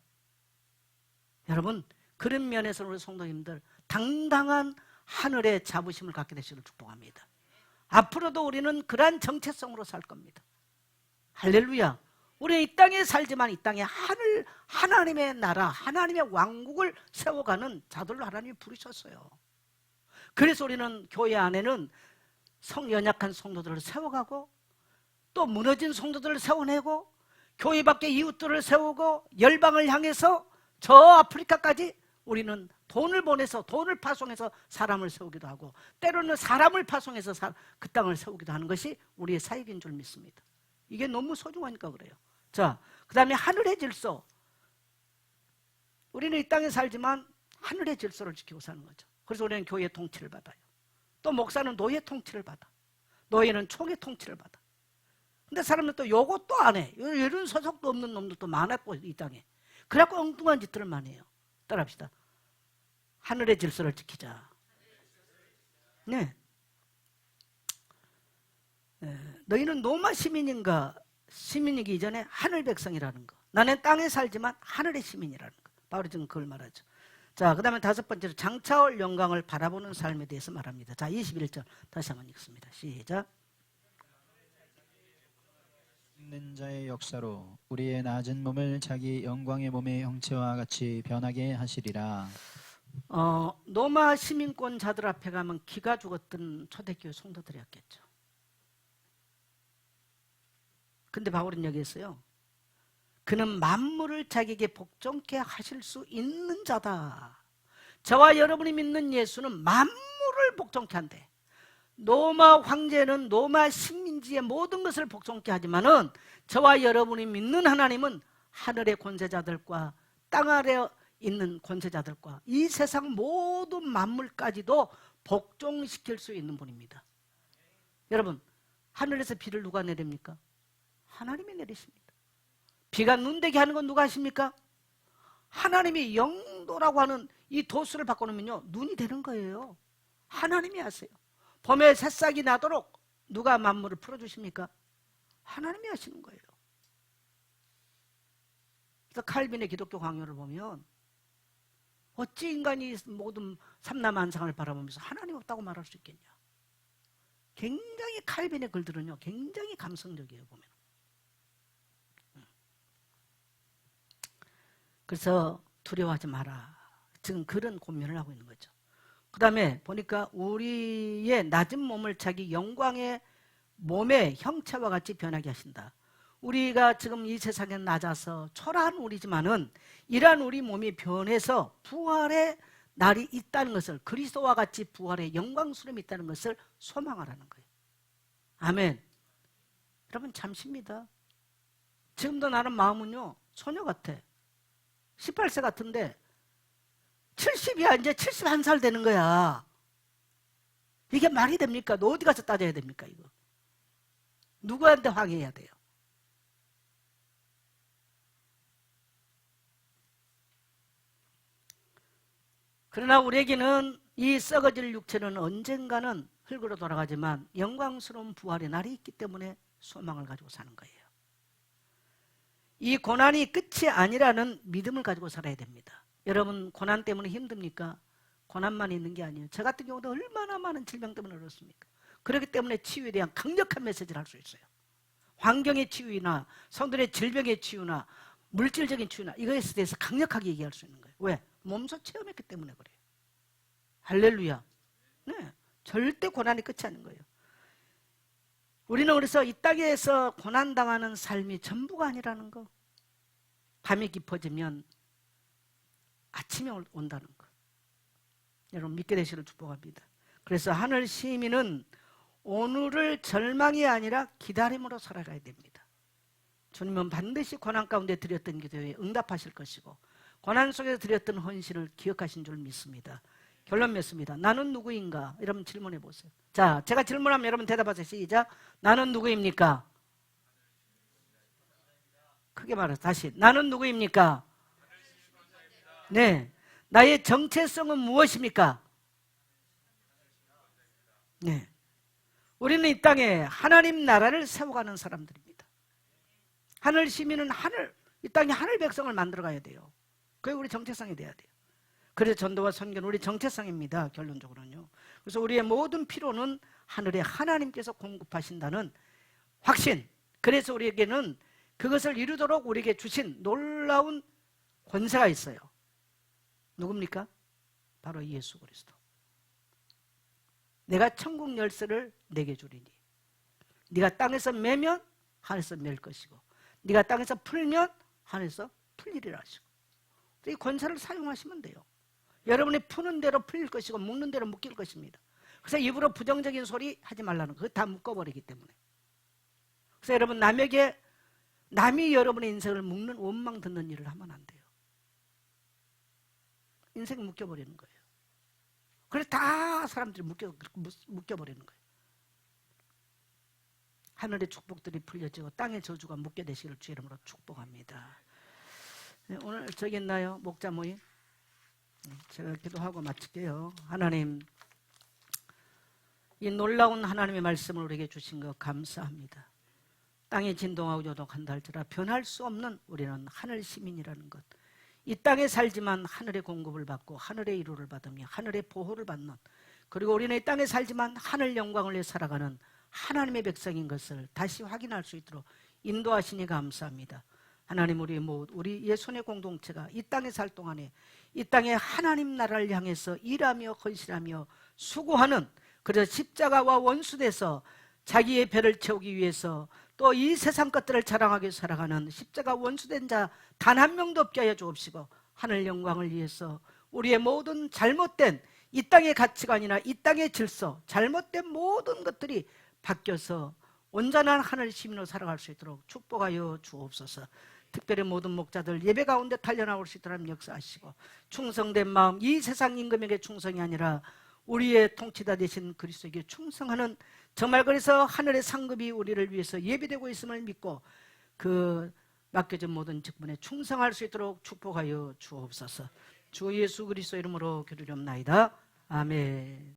Speaker 1: 여러분, 그런 면에서 우리 성도님들 당당한 하늘의 자부심을 갖게 되시기를 축복합니다. 앞으로도 우리는 그러한 정체성으로 살 겁니다. 할렐루야. 우리는 이 땅에 살지만 이 땅에 하나님의 나라, 하나님의 왕국을 세워가는 자들로 하나님이 부르셨어요. 그래서 우리는 교회 안에는 연약한 성도들을 세워가고, 또 무너진 성도들을 세워내고, 교회 밖에 이웃들을 세우고, 열방을 향해서 저 아프리카까지 우리는 돈을 보내서, 돈을 파송해서 사람을 세우기도 하고, 때로는 사람을 파송해서 그 땅을 세우기도 하는 것이 우리의 사역인 줄 믿습니다. 이게 너무 소중하니까 그래요. 자, 그 다음에 하늘의 질서. 우리는 이 땅에 살지만 하늘의 질서를 지키고 사는 거죠. 그래서 우리는 교회의 통치를 받아요. 또 목사는 노예 통치를 받아. 노예는 총의 통치를 받아. 근데 사람은 또 요것도 안 해. 이런 소속도 없는 놈들도 많았고, 이 땅에. 그래갖고 엉뚱한 짓들을 많이 해요. 따라합시다. 하늘의 질서를 지키자. 네. 너희는 로마 시민이기 이전에 하늘 백성이라는 거. 나는 땅에 살지만 하늘의 시민이라는 거. 바울이 지금 그걸 말하죠. 자, 그 다음에 다섯 번째로 장차올 영광을 바라보는 삶에 대해서 말합니다. 자, 21절 다시 한번 읽습니다. 시작.
Speaker 2: 있는 자의 역사로 우리의 낮은 몸을 자기 영광의 몸의 형체와 같이 변하게 하시리라.
Speaker 1: 로마 시민권자들 앞에 가면 기가 죽었던 초대교회 성도들이었겠죠. 근데 바울은 여기 있어요. 그는 만물을 자기에게 복종케 하실 수 있는 자다. 저와 여러분이 믿는 예수는 만물을 복종케 한대. 로마 황제는 로마 식민지의 모든 것을 복종케 하지만은 저와 여러분이 믿는 하나님은 하늘의 권세자들과 땅 아래 있는 권세자들과 이 세상 모든 만물까지도 복종시킬 수 있는 분입니다. 여러분, 하늘에서 비를 누가 내립니까? 하나님이 내리십니다. 비가 눈되게 하는 건 누가 하십니까? 하나님이 영도라고 하는 이 도수를 바꿔놓으면요, 눈이 되는 거예요. 하나님이 하세요. 봄에 새싹이 나도록 누가 만물을 풀어주십니까? 하나님이 하시는 거예요. 그래서 칼빈의 기독교 강요를 보면 어찌 인간이 모든 삼라만상을 바라보면서 하나님 없다고 말할 수 있겠냐. 굉장히 칼빈의 글들은요, 굉장히 감성적이에요. 보면. 그래서 두려워하지 마라. 지금 그런 고민을 하고 있는 거죠. 그 다음에 보니까 우리의 낮은 몸을 자기 영광의 몸의 형체와 같이 변하게 하신다. 우리가 지금 이 세상에 낮아서 초라한 우리지만은 이러한 우리 몸이 변해서 부활의 날이 있다는 것을, 그리스도와 같이 부활의 영광스러움이 있다는 것을 소망하라는 거예요. 아멘. 여러분, 잠시입니다. 지금도 나는 마음은요, 소녀 같아. 18세 같은데 70이야. 이제 71살 되는 거야. 이게 말이 됩니까? 너 어디 가서 따져야 됩니까? 이거 누구한테 항의해야 돼요? 그러나 우리에게는 이 썩어질 육체는 언젠가는 흙으로 돌아가지만 영광스러운 부활의 날이 있기 때문에 소망을 가지고 사는 거예요. 이 고난이 끝이 아니라는 믿음을 가지고 살아야 됩니다. 여러분 고난 때문에 힘듭니까? 고난만 있는 게 아니에요. 저 같은 경우도 얼마나 많은 질병 때문에 어렵습니까? 그렇기 때문에 치유에 대한 강력한 메시지를 할 수 있어요. 환경의 치유나 성도의 질병의 치유나 물질적인 치유나 이거에 대해서 강력하게 얘기할 수 있는 거예요. 왜? 몸소 체험했기 때문에 그래요. 할렐루야. 네, 절대 고난이 끝이 아닌 거예요. 우리는 그래서 이 땅에서 고난당하는 삶이 전부가 아니라는 거. 밤이 깊어지면 아침이 온다는 거. 여러분 믿게 되시기를 축복합니다. 그래서 하늘 시민은 오늘을 절망이 아니라 기다림으로 살아가야 됩니다. 주님은 반드시 고난 가운데 드렸던 기도에 응답하실 것이고 고난 속에서 드렸던 헌신을 기억하신 줄 믿습니다. 결론 맺습니다. 나는 누구인가? 여러분 질문해 보세요. 자, 제가 질문하면 여러분 대답하세요. 시작. 나는 누구입니까? 크게 말해서 다시. 나는 누구입니까? 네. 나의 정체성은 무엇입니까? 네. 우리는 이 땅에 하나님 나라를 세워가는 사람들입니다. 하늘 시민은 이 땅에 하늘 백성을 만들어가야 돼요. 그게 우리 정체성이 돼야 돼요. 그래서 전도와 선교는 우리 정체성입니다. 결론적으로는요. 그래서 우리의 모든 필요는 하늘의 하나님께서 공급하신다는 확신. 그래서 우리에게는 그것을 이루도록 우리에게 주신 놀라운 권세가 있어요. 누굽니까? 바로 예수 그리스도. 내가 천국 열쇠를 내게 주리니 네가 땅에서 매면 하늘에서 맬 것이고 네가 땅에서 풀면 하늘에서 풀리리라 하시고 이 권세를 사용하시면 돼요. 여러분이 푸는 대로 풀릴 것이고 묶는 대로 묶일 것입니다. 그래서 입으로 부정적인 소리 하지 말라는 거. 그거 다 묶어버리기 때문에. 그래서 여러분 남이 여러분의 인생을 묶는 원망 듣는 일을 하면 안 돼요. 인생 묶여버리는 거예요. 그래서 다 사람들이 묶여버리는 거예요. 하늘의 축복들이 풀려지고 땅의 저주가 묶게 되시기를 주의 이름으로 축복합니다. 네, 오늘 저기 있나요? 목자 모임? 제가 기도하고 마칠게요. 하나님, 이 놀라운 하나님의 말씀을 우리에게 주신 것 감사합니다. 땅이 진동하고 요동한다 할지라 변할 수 없는 우리는 하늘 시민이라는 것. 이 땅에 살지만 하늘의 공급을 받고 하늘의 위로를 받으며 하늘의 보호를 받는, 그리고 우리는 이 땅에 살지만 하늘 영광을 위해 살아가는 하나님의 백성인 것을 다시 확인할 수 있도록 인도하시니 감사합니다. 하나님, 우리의 손의 공동체가 이 땅에 살 동안에 이 땅에 하나님 나라를 향해서 일하며 헌신하며 수고하는, 그래서 십자가와 원수돼서 자기의 배를 채우기 위해서 또 이 세상 것들을 자랑하게 살아가는 십자가 원수된 자 단 한 명도 없게 하여 주옵시고 하늘 영광을 위해서 우리의 모든 잘못된 이 땅의 가치관이나 이 땅의 질서, 잘못된 모든 것들이 바뀌어서 온전한 하늘 시민으로 살아갈 수 있도록 축복하여 주옵소서. 특별히 모든 목자들 예배 가운데 달려나올 수 있도록 역사하시고 충성된 마음, 이 세상 임금에게 충성이 아니라 우리의 통치자 되신 그리스도에게 충성하는, 정말 그래서 하늘의 상급이 우리를 위해서 예비되고 있음을 믿고 그 맡겨진 모든 직분에 충성할 수 있도록 축복하여 주옵소서. 주 예수 그리스도 이름으로 기도드리옵나이다. 아멘.